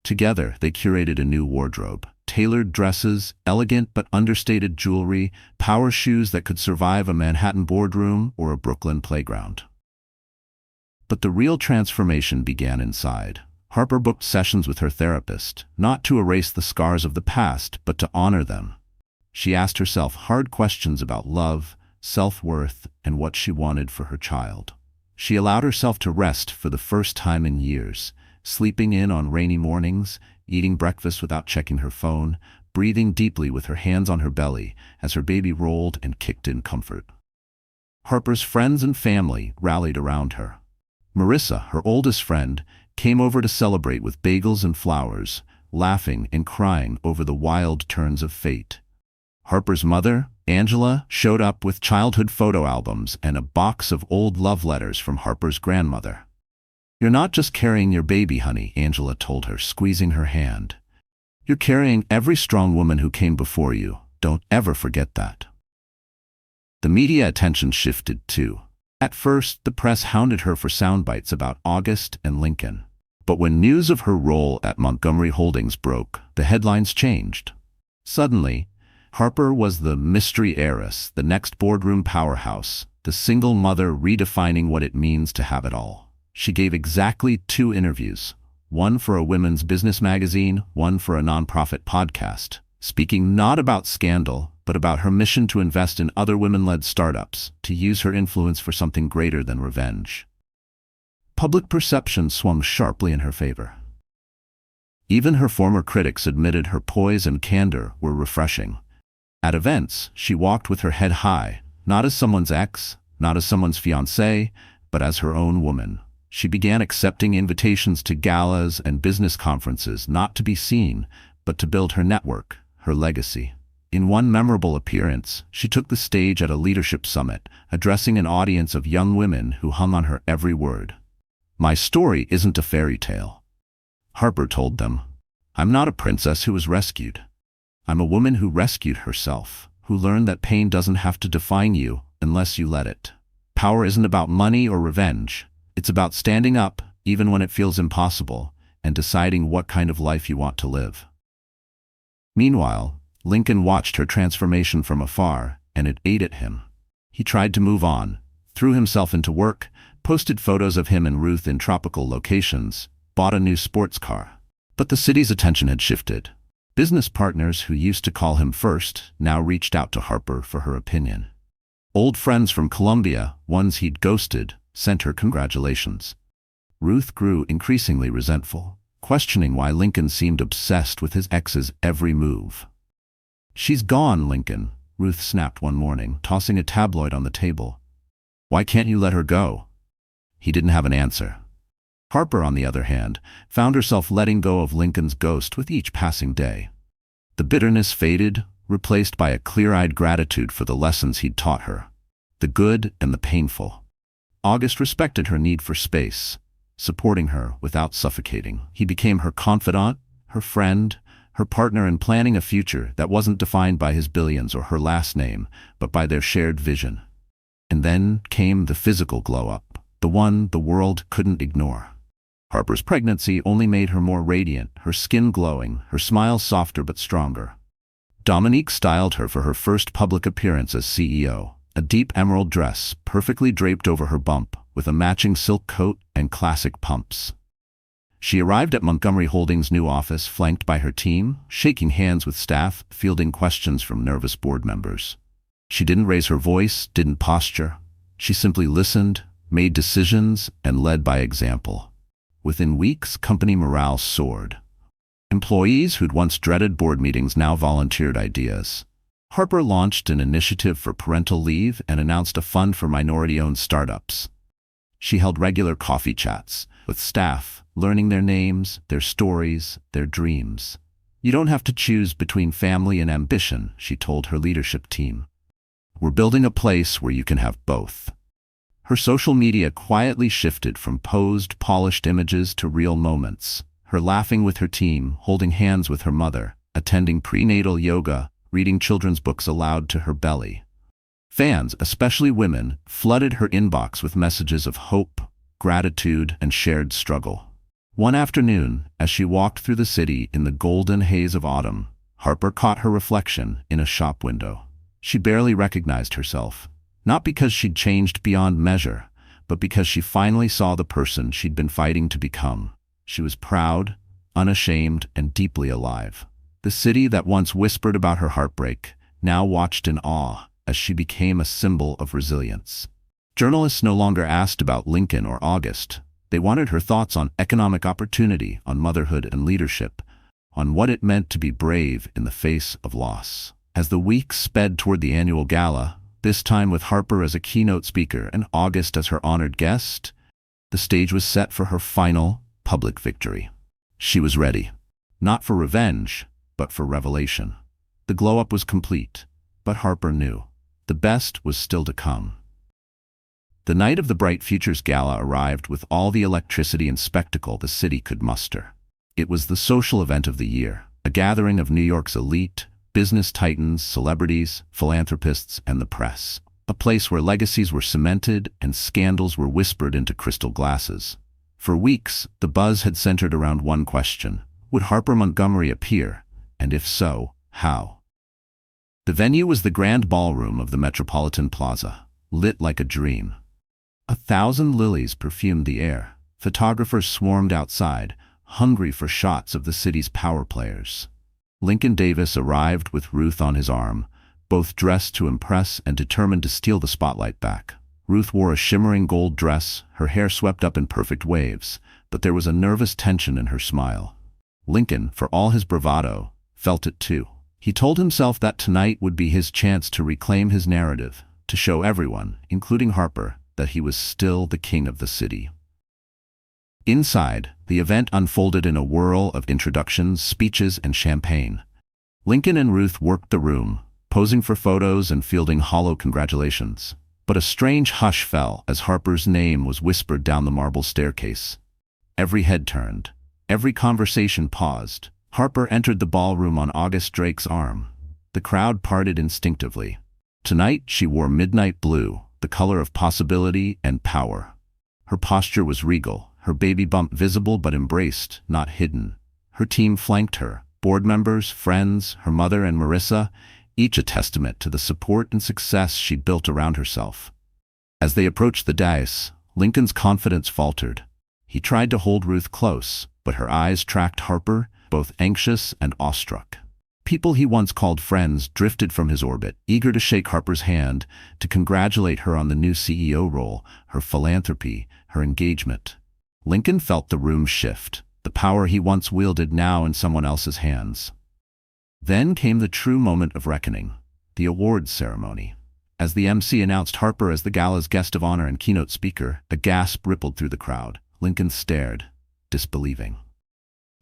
Together, they curated a new wardrobe. Tailored dresses, elegant but understated jewelry, power shoes that could survive a Manhattan boardroom or a Brooklyn playground. But the real transformation began inside. Harper booked sessions with her therapist, not to erase the scars of the past, but to honor them. She asked herself hard questions about love, self-worth, and what she wanted for her child. She allowed herself to rest for the first time in years, sleeping in on rainy mornings, eating breakfast without checking her phone, breathing deeply with her hands on her belly as her baby rolled and kicked in comfort. Harper's friends and family rallied around her. Marissa, her oldest friend, came over to celebrate with bagels and flowers, laughing and crying over the wild turns of fate. Harper's mother, Angela, showed up with childhood photo albums and a box of old love letters from Harper's grandmother. "You're not just carrying your baby, honey," Angela told her, squeezing her hand. "You're carrying every strong woman who came before you. Don't ever forget that." The media attention shifted too. At first, the press hounded her for soundbites about August and Lincoln. But when news of her role at Montgomery Holdings broke, the headlines changed. Suddenly, Harper was the mystery heiress, the next boardroom powerhouse, the single mother redefining what it means to have it all. She gave exactly 2 interviews, one for a women's business magazine, one for a nonprofit podcast, speaking not about scandal, but about her mission to invest in other women-led startups, to use her influence for something greater than revenge. Public perception swung sharply in her favor. Even her former critics admitted her poise and candor were refreshing. At events, she walked with her head high, not as someone's ex, not as someone's fiancée, but as her own woman. She began accepting invitations to galas and business conferences, not to be seen, but to build her network, her legacy. In one memorable appearance, she took the stage at a leadership summit, addressing an audience of young women who hung on her every word. "My story isn't a fairy tale," Harper told them. "I'm not a princess who was rescued. I'm a woman who rescued herself, who learned that pain doesn't have to define you unless you let it. Power isn't about money or revenge. It's about standing up, even when it feels impossible, and deciding what kind of life you want to live." Meanwhile, Lincoln watched her transformation from afar, and it ate at him. He tried to move on, threw himself into work, posted photos of him and Ruth in tropical locations, bought a new sports car. But the city's attention had shifted. Business partners who used to call him first now reached out to Harper for her opinion. Old friends from Colombia, ones he'd ghosted, sent her congratulations. Ruth grew increasingly resentful, questioning why Lincoln seemed obsessed with his ex's every move. "She's gone, Lincoln," Ruth snapped one morning, tossing a tabloid on the table. "Why can't you let her go?" He didn't have an answer. Harper, on the other hand, found herself letting go of Lincoln's ghost with each passing day. The bitterness faded, replaced by a clear-eyed gratitude for the lessons he'd taught her, the good and the painful. August respected her need for space, supporting her without suffocating. He became her confidant, her friend, her partner in planning a future that wasn't defined by his billions or her last name, but by their shared vision. And then came the physical glow-up, the one the world couldn't ignore. Harper's pregnancy only made her more radiant, her skin glowing, her smile softer but stronger. Dominique styled her for her first public appearance as CEO, a deep emerald dress perfectly draped over her bump, with a matching silk coat and classic pumps. She arrived at Montgomery Holdings' new office flanked by her team, shaking hands with staff, fielding questions from nervous board members. She didn't raise her voice, didn't posture. She simply listened, made decisions, and led by example. Within weeks, company morale soared. Employees who'd once dreaded board meetings now volunteered ideas. Harper launched an initiative for parental leave and announced a fund for minority-owned startups. She held regular coffee chats with staff, learning their names, their stories, their dreams. "You don't have to choose between family and ambition," she told her leadership team. "We're building a place where you can have both." Her social media quietly shifted from posed, polished images to real moments. Her laughing with her team, holding hands with her mother, attending prenatal yoga, reading children's books aloud to her belly. Fans, especially women, flooded her inbox with messages of hope, gratitude, and shared struggle. One afternoon, as she walked through the city in the golden haze of autumn, Harper caught her reflection in a shop window. She barely recognized herself, not because she'd changed beyond measure, but because she finally saw the person she'd been fighting to become. She was proud, unashamed, and deeply alive. The city that once whispered about her heartbreak now watched in awe as she became a symbol of resilience. Journalists no longer asked about Lincoln or August. They wanted her thoughts on economic opportunity, on motherhood and leadership, on what it meant to be brave in the face of loss. As the weeks sped toward the annual gala, this time with Harper as a keynote speaker and August as her honored guest, the stage was set for her final, public victory. She was ready, not for revenge, but for revelation. The glow-up was complete, but Harper knew the best was still to come. The night of the Bright Futures Gala arrived with all the electricity and spectacle the city could muster. It was the social event of the year, a gathering of New York's elite, business titans, celebrities, philanthropists, and the press. A place where legacies were cemented and scandals were whispered into crystal glasses. For weeks, the buzz had centered around one question: would Harper Montgomery appear, and if so, how? The venue was the grand ballroom of the Metropolitan Plaza, lit like a dream. 1,000 lilies perfumed the air. Photographers swarmed outside, hungry for shots of the city's power players. Lincoln Davis arrived with Ruth on his arm, both dressed to impress and determined to steal the spotlight back. Ruth wore a shimmering gold dress, her hair swept up in perfect waves, but there was a nervous tension in her smile. Lincoln, for all his bravado, felt it too. He told himself that tonight would be his chance to reclaim his narrative, to show everyone, including Harper, that he was still the king of the city. Inside, the event unfolded in a whirl of introductions, speeches, and champagne. Lincoln and Ruth worked the room, posing for photos and fielding hollow congratulations. But a strange hush fell as Harper's name was whispered down the marble staircase. Every head turned. Every conversation paused. Harper entered the ballroom on August Drake's arm. The crowd parted instinctively. Tonight she wore midnight blue, the color of possibility and power. Her posture was regal, her baby bump visible but embraced, not hidden. Her team flanked her, board members, friends, her mother and Marissa, each a testament to the support and success she'd built around herself. As they approached the dais, Lincoln's confidence faltered. He tried to hold Ruth close, but her eyes tracked Harper, both anxious and awestruck. People he once called friends drifted from his orbit, eager to shake Harper's hand, to congratulate her on the new CEO role, her philanthropy, her engagement. Lincoln felt the room shift, the power he once wielded now in someone else's hands. Then came the true moment of reckoning, the awards ceremony. As the MC announced Harper as the gala's guest of honor and keynote speaker, a gasp rippled through the crowd. Lincoln stared, disbelieving.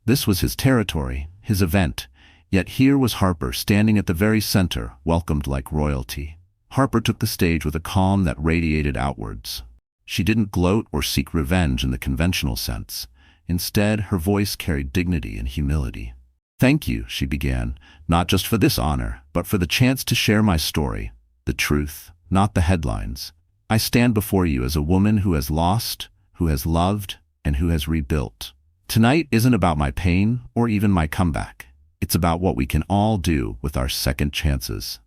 This was his territory, his event, yet here was Harper standing at the very center, welcomed like royalty. Harper took the stage with a calm that radiated outwards. She didn't gloat or seek revenge in the conventional sense. Instead, her voice carried dignity and humility. "Thank you," she began, "not just for this honor, but for the chance to share my story, the truth, not the headlines. I stand before you as a woman who has lost, who has loved, and who has rebuilt. Tonight isn't about my pain or even my comeback. It's about what we can all do with our second chances."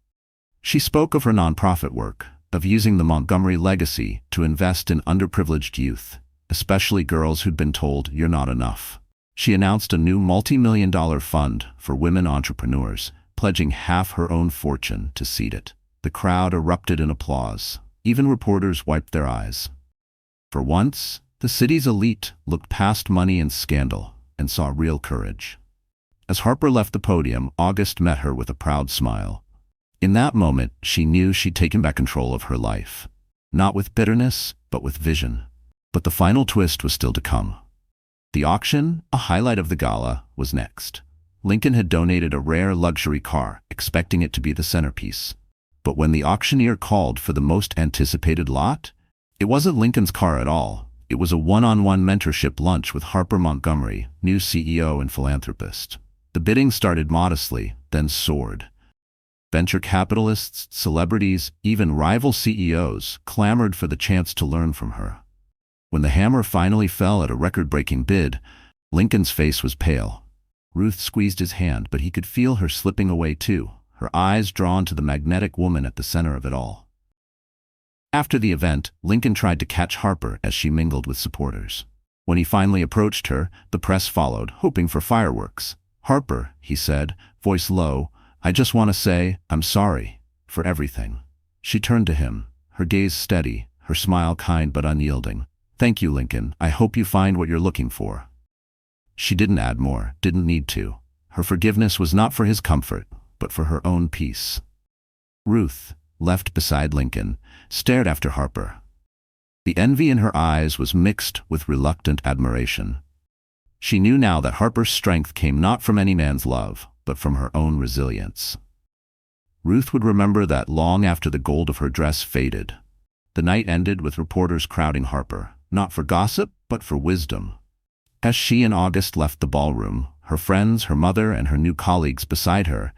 She spoke of her nonprofit work, of using the Montgomery legacy to invest in underprivileged youth, especially girls who'd been told, "You're not enough." She announced a new multi-million-dollar fund for women entrepreneurs, pledging half her own fortune to seed it. The crowd erupted in applause. Even reporters wiped their eyes. For once, the city's elite looked past money and scandal and saw real courage. As Harper left the podium, August met her with a proud smile. In that moment, she knew she'd taken back control of her life. Not with bitterness, but with vision. But the final twist was still to come. The auction, a highlight of the gala, was next. Lincoln had donated a rare luxury car, expecting it to be the centerpiece. But when the auctioneer called for the most anticipated lot, it wasn't Lincoln's car at all. It was a one-on-one mentorship lunch with Harper Montgomery, new CEO and philanthropist. The bidding started modestly, then soared. Venture capitalists, celebrities, even rival CEOs clamored for the chance to learn from her. When the hammer finally fell at a record-breaking bid, Lincoln's face was pale. Ruth squeezed his hand, but he could feel her slipping away too, her eyes drawn to the magnetic woman at the center of it all. After the event, Lincoln tried to catch Harper as she mingled with supporters. When he finally approached her, the press followed, hoping for fireworks. "Harper," he said, voice low, "I just want to say, I'm sorry for everything." She turned to him, her gaze steady, her smile kind but unyielding. "Thank you, Lincoln. I hope you find what you're looking for." She didn't add more, didn't need to. Her forgiveness was not for his comfort, but for her own peace. Ruth, left beside Lincoln, stared after Harper. The envy in her eyes was mixed with reluctant admiration. She knew now that Harper's strength came not from any man's love, but from her own resilience. Ruth would remember that long after the gold of her dress faded. The night ended with reporters crowding Harper, not for gossip, but for wisdom. As she and August left the ballroom, her friends, her mother, and her new colleagues beside her,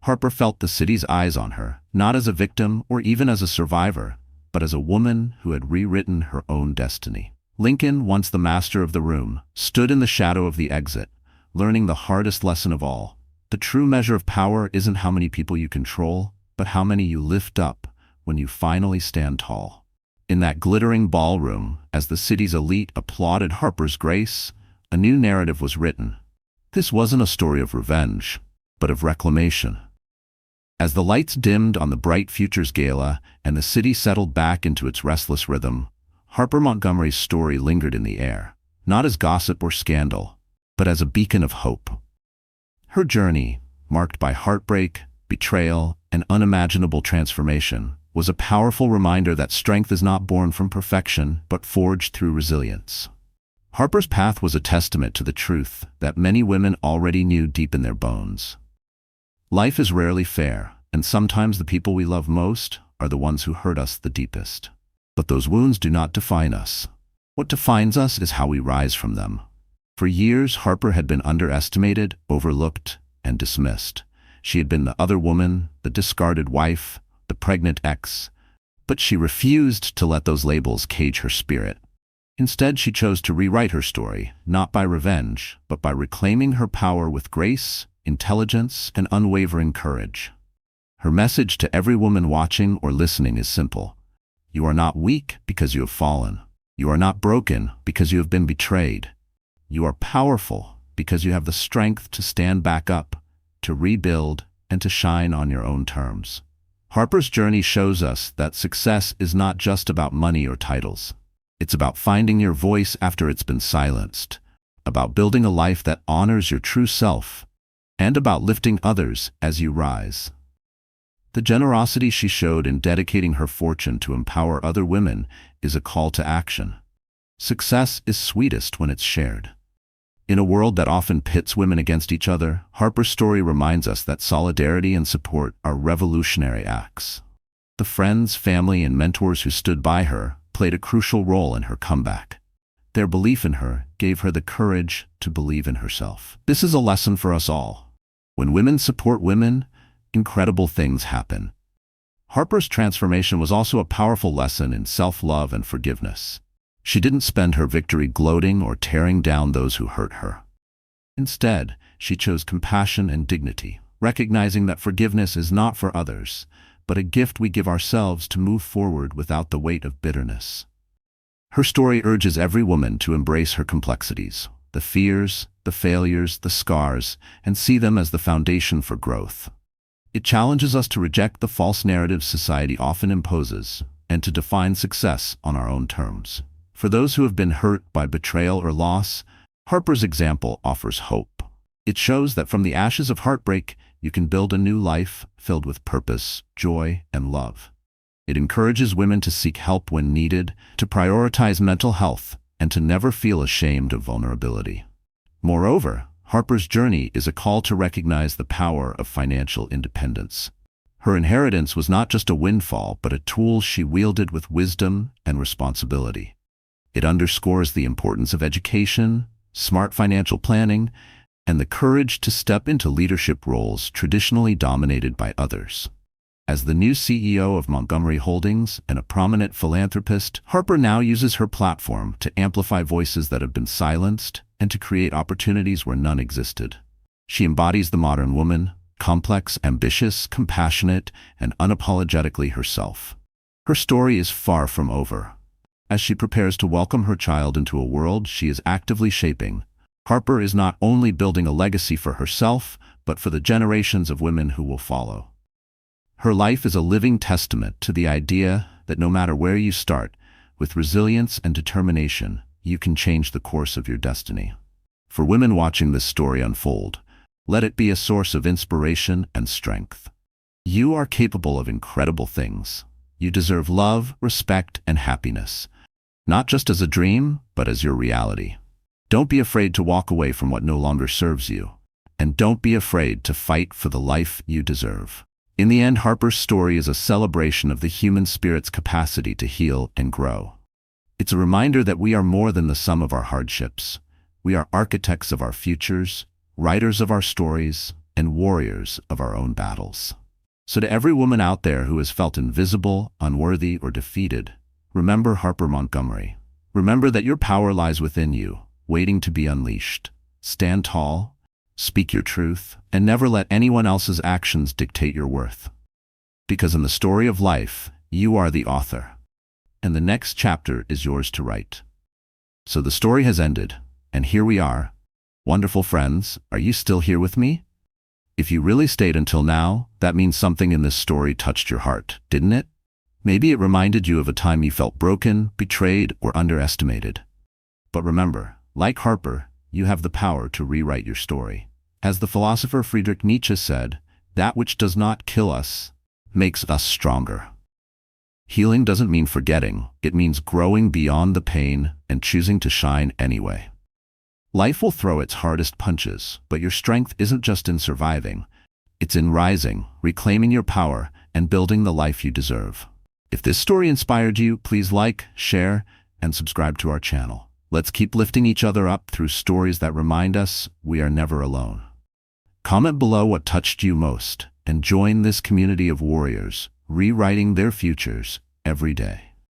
Harper felt the city's eyes on her, not as a victim or even as a survivor, but as a woman who had rewritten her own destiny. Lincoln, once the master of the room, stood in the shadow of the exit, learning the hardest lesson of all. The true measure of power isn't how many people you control, but how many you lift up when you finally stand tall. In that glittering ballroom, as the city's elite applauded Harper's grace, a new narrative was written. This wasn't a story of revenge, but of reclamation. As the lights dimmed on the Bright Futures Gala and the city settled back into its restless rhythm, Harper Montgomery's story lingered in the air, not as gossip or scandal, but as a beacon of hope. Her journey, marked by heartbreak, betrayal, and unimaginable transformation, was a powerful reminder that strength is not born from perfection, but forged through resilience. Harper's path was a testament to the truth that many women already knew deep in their bones. Life is rarely fair, and sometimes the people we love most are the ones who hurt us the deepest. But those wounds do not define us. What defines us is how we rise from them. For years, Harper had been underestimated, overlooked, and dismissed. She had been the other woman, the discarded wife, the pregnant ex. But she refused to let those labels cage her spirit. Instead, she chose to rewrite her story, not by revenge, but by reclaiming her power with grace, intelligence, and unwavering courage. Her message to every woman watching or listening is simple. You are not weak because you have fallen. You are not broken because you have been betrayed. You are powerful because you have the strength to stand back up, to rebuild, and to shine on your own terms. Harper's journey shows us that success is not just about money or titles. It's about finding your voice after it's been silenced, about building a life that honors your true self, and about lifting others as you rise. The generosity she showed in dedicating her fortune to empower other women is a call to action. Success is sweetest when it's shared. In a world that often pits women against each other, Harper's story reminds us that solidarity and support are revolutionary acts. The friends, family, and mentors who stood by her played a crucial role in her comeback. Their belief in her gave her the courage to believe in herself. This is a lesson for us all. When women support women, incredible things happen. Harper's transformation was also a powerful lesson in self-love and forgiveness. She didn't spend her victory gloating or tearing down those who hurt her. Instead, she chose compassion and dignity, recognizing that forgiveness is not for others, but a gift we give ourselves to move forward without the weight of bitterness. Her story urges every woman to embrace her complexities, the fears, the failures, the scars, and see them as the foundation for growth. It challenges us to reject the false narratives society often imposes and to define success on our own terms. For those who have been hurt by betrayal or loss, Harper's example offers hope. It shows that from the ashes of heartbreak, you can build a new life filled with purpose, joy, and love. It encourages women to seek help when needed, to prioritize mental health, and to never feel ashamed of vulnerability. Moreover, Harper's journey is a call to recognize the power of financial independence. Her inheritance was not just a windfall, but a tool she wielded with wisdom and responsibility. It underscores the importance of education, smart financial planning, and the courage to step into leadership roles traditionally dominated by others. As the new CEO of Montgomery Holdings and a prominent philanthropist, Harper now uses her platform to amplify voices that have been silenced and to create opportunities where none existed. She embodies the modern woman, complex, ambitious, compassionate, and unapologetically herself. Her story is far from over. As she prepares to welcome her child into a world she is actively shaping, Harper is not only building a legacy for herself, but for the generations of women who will follow. Her life is a living testament to the idea that no matter where you start, with resilience and determination, you can change the course of your destiny. For women watching this story unfold, let it be a source of inspiration and strength. You are capable of incredible things. You deserve love, respect, and happiness, not just as a dream, but as your reality. Don't be afraid to walk away from what no longer serves you, and don't be afraid to fight for the life you deserve. In the end, Harper's story is a celebration of the human spirit's capacity to heal and grow. It's a reminder that we are more than the sum of our hardships. We are architects of our futures, writers of our stories, and warriors of our own battles. So to every woman out there who has felt invisible, unworthy, or defeated, remember Harper Montgomery. Remember that your power lies within you, waiting to be unleashed. Stand tall, speak your truth, and never let anyone else's actions dictate your worth. Because in the story of life, you are the author, and the next chapter is yours to write. So the story has ended, and here we are. Wonderful friends, are you still here with me? If you really stayed until now, that means something in this story touched your heart, didn't it? Maybe it reminded you of a time you felt broken, betrayed, or underestimated. But remember, like Harper, you have the power to rewrite your story. As the philosopher Friedrich Nietzsche said, that which does not kill us makes us stronger. Healing doesn't mean forgetting, it means growing beyond the pain and choosing to shine anyway. Life will throw its hardest punches, but your strength isn't just in surviving. It's in rising, reclaiming your power, and building the life you deserve. If this story inspired you, please like, share, and subscribe to our channel. Let's keep lifting each other up through stories that remind us we are never alone. Comment below what touched you most, and join this community of warriors, rewriting their futures every day.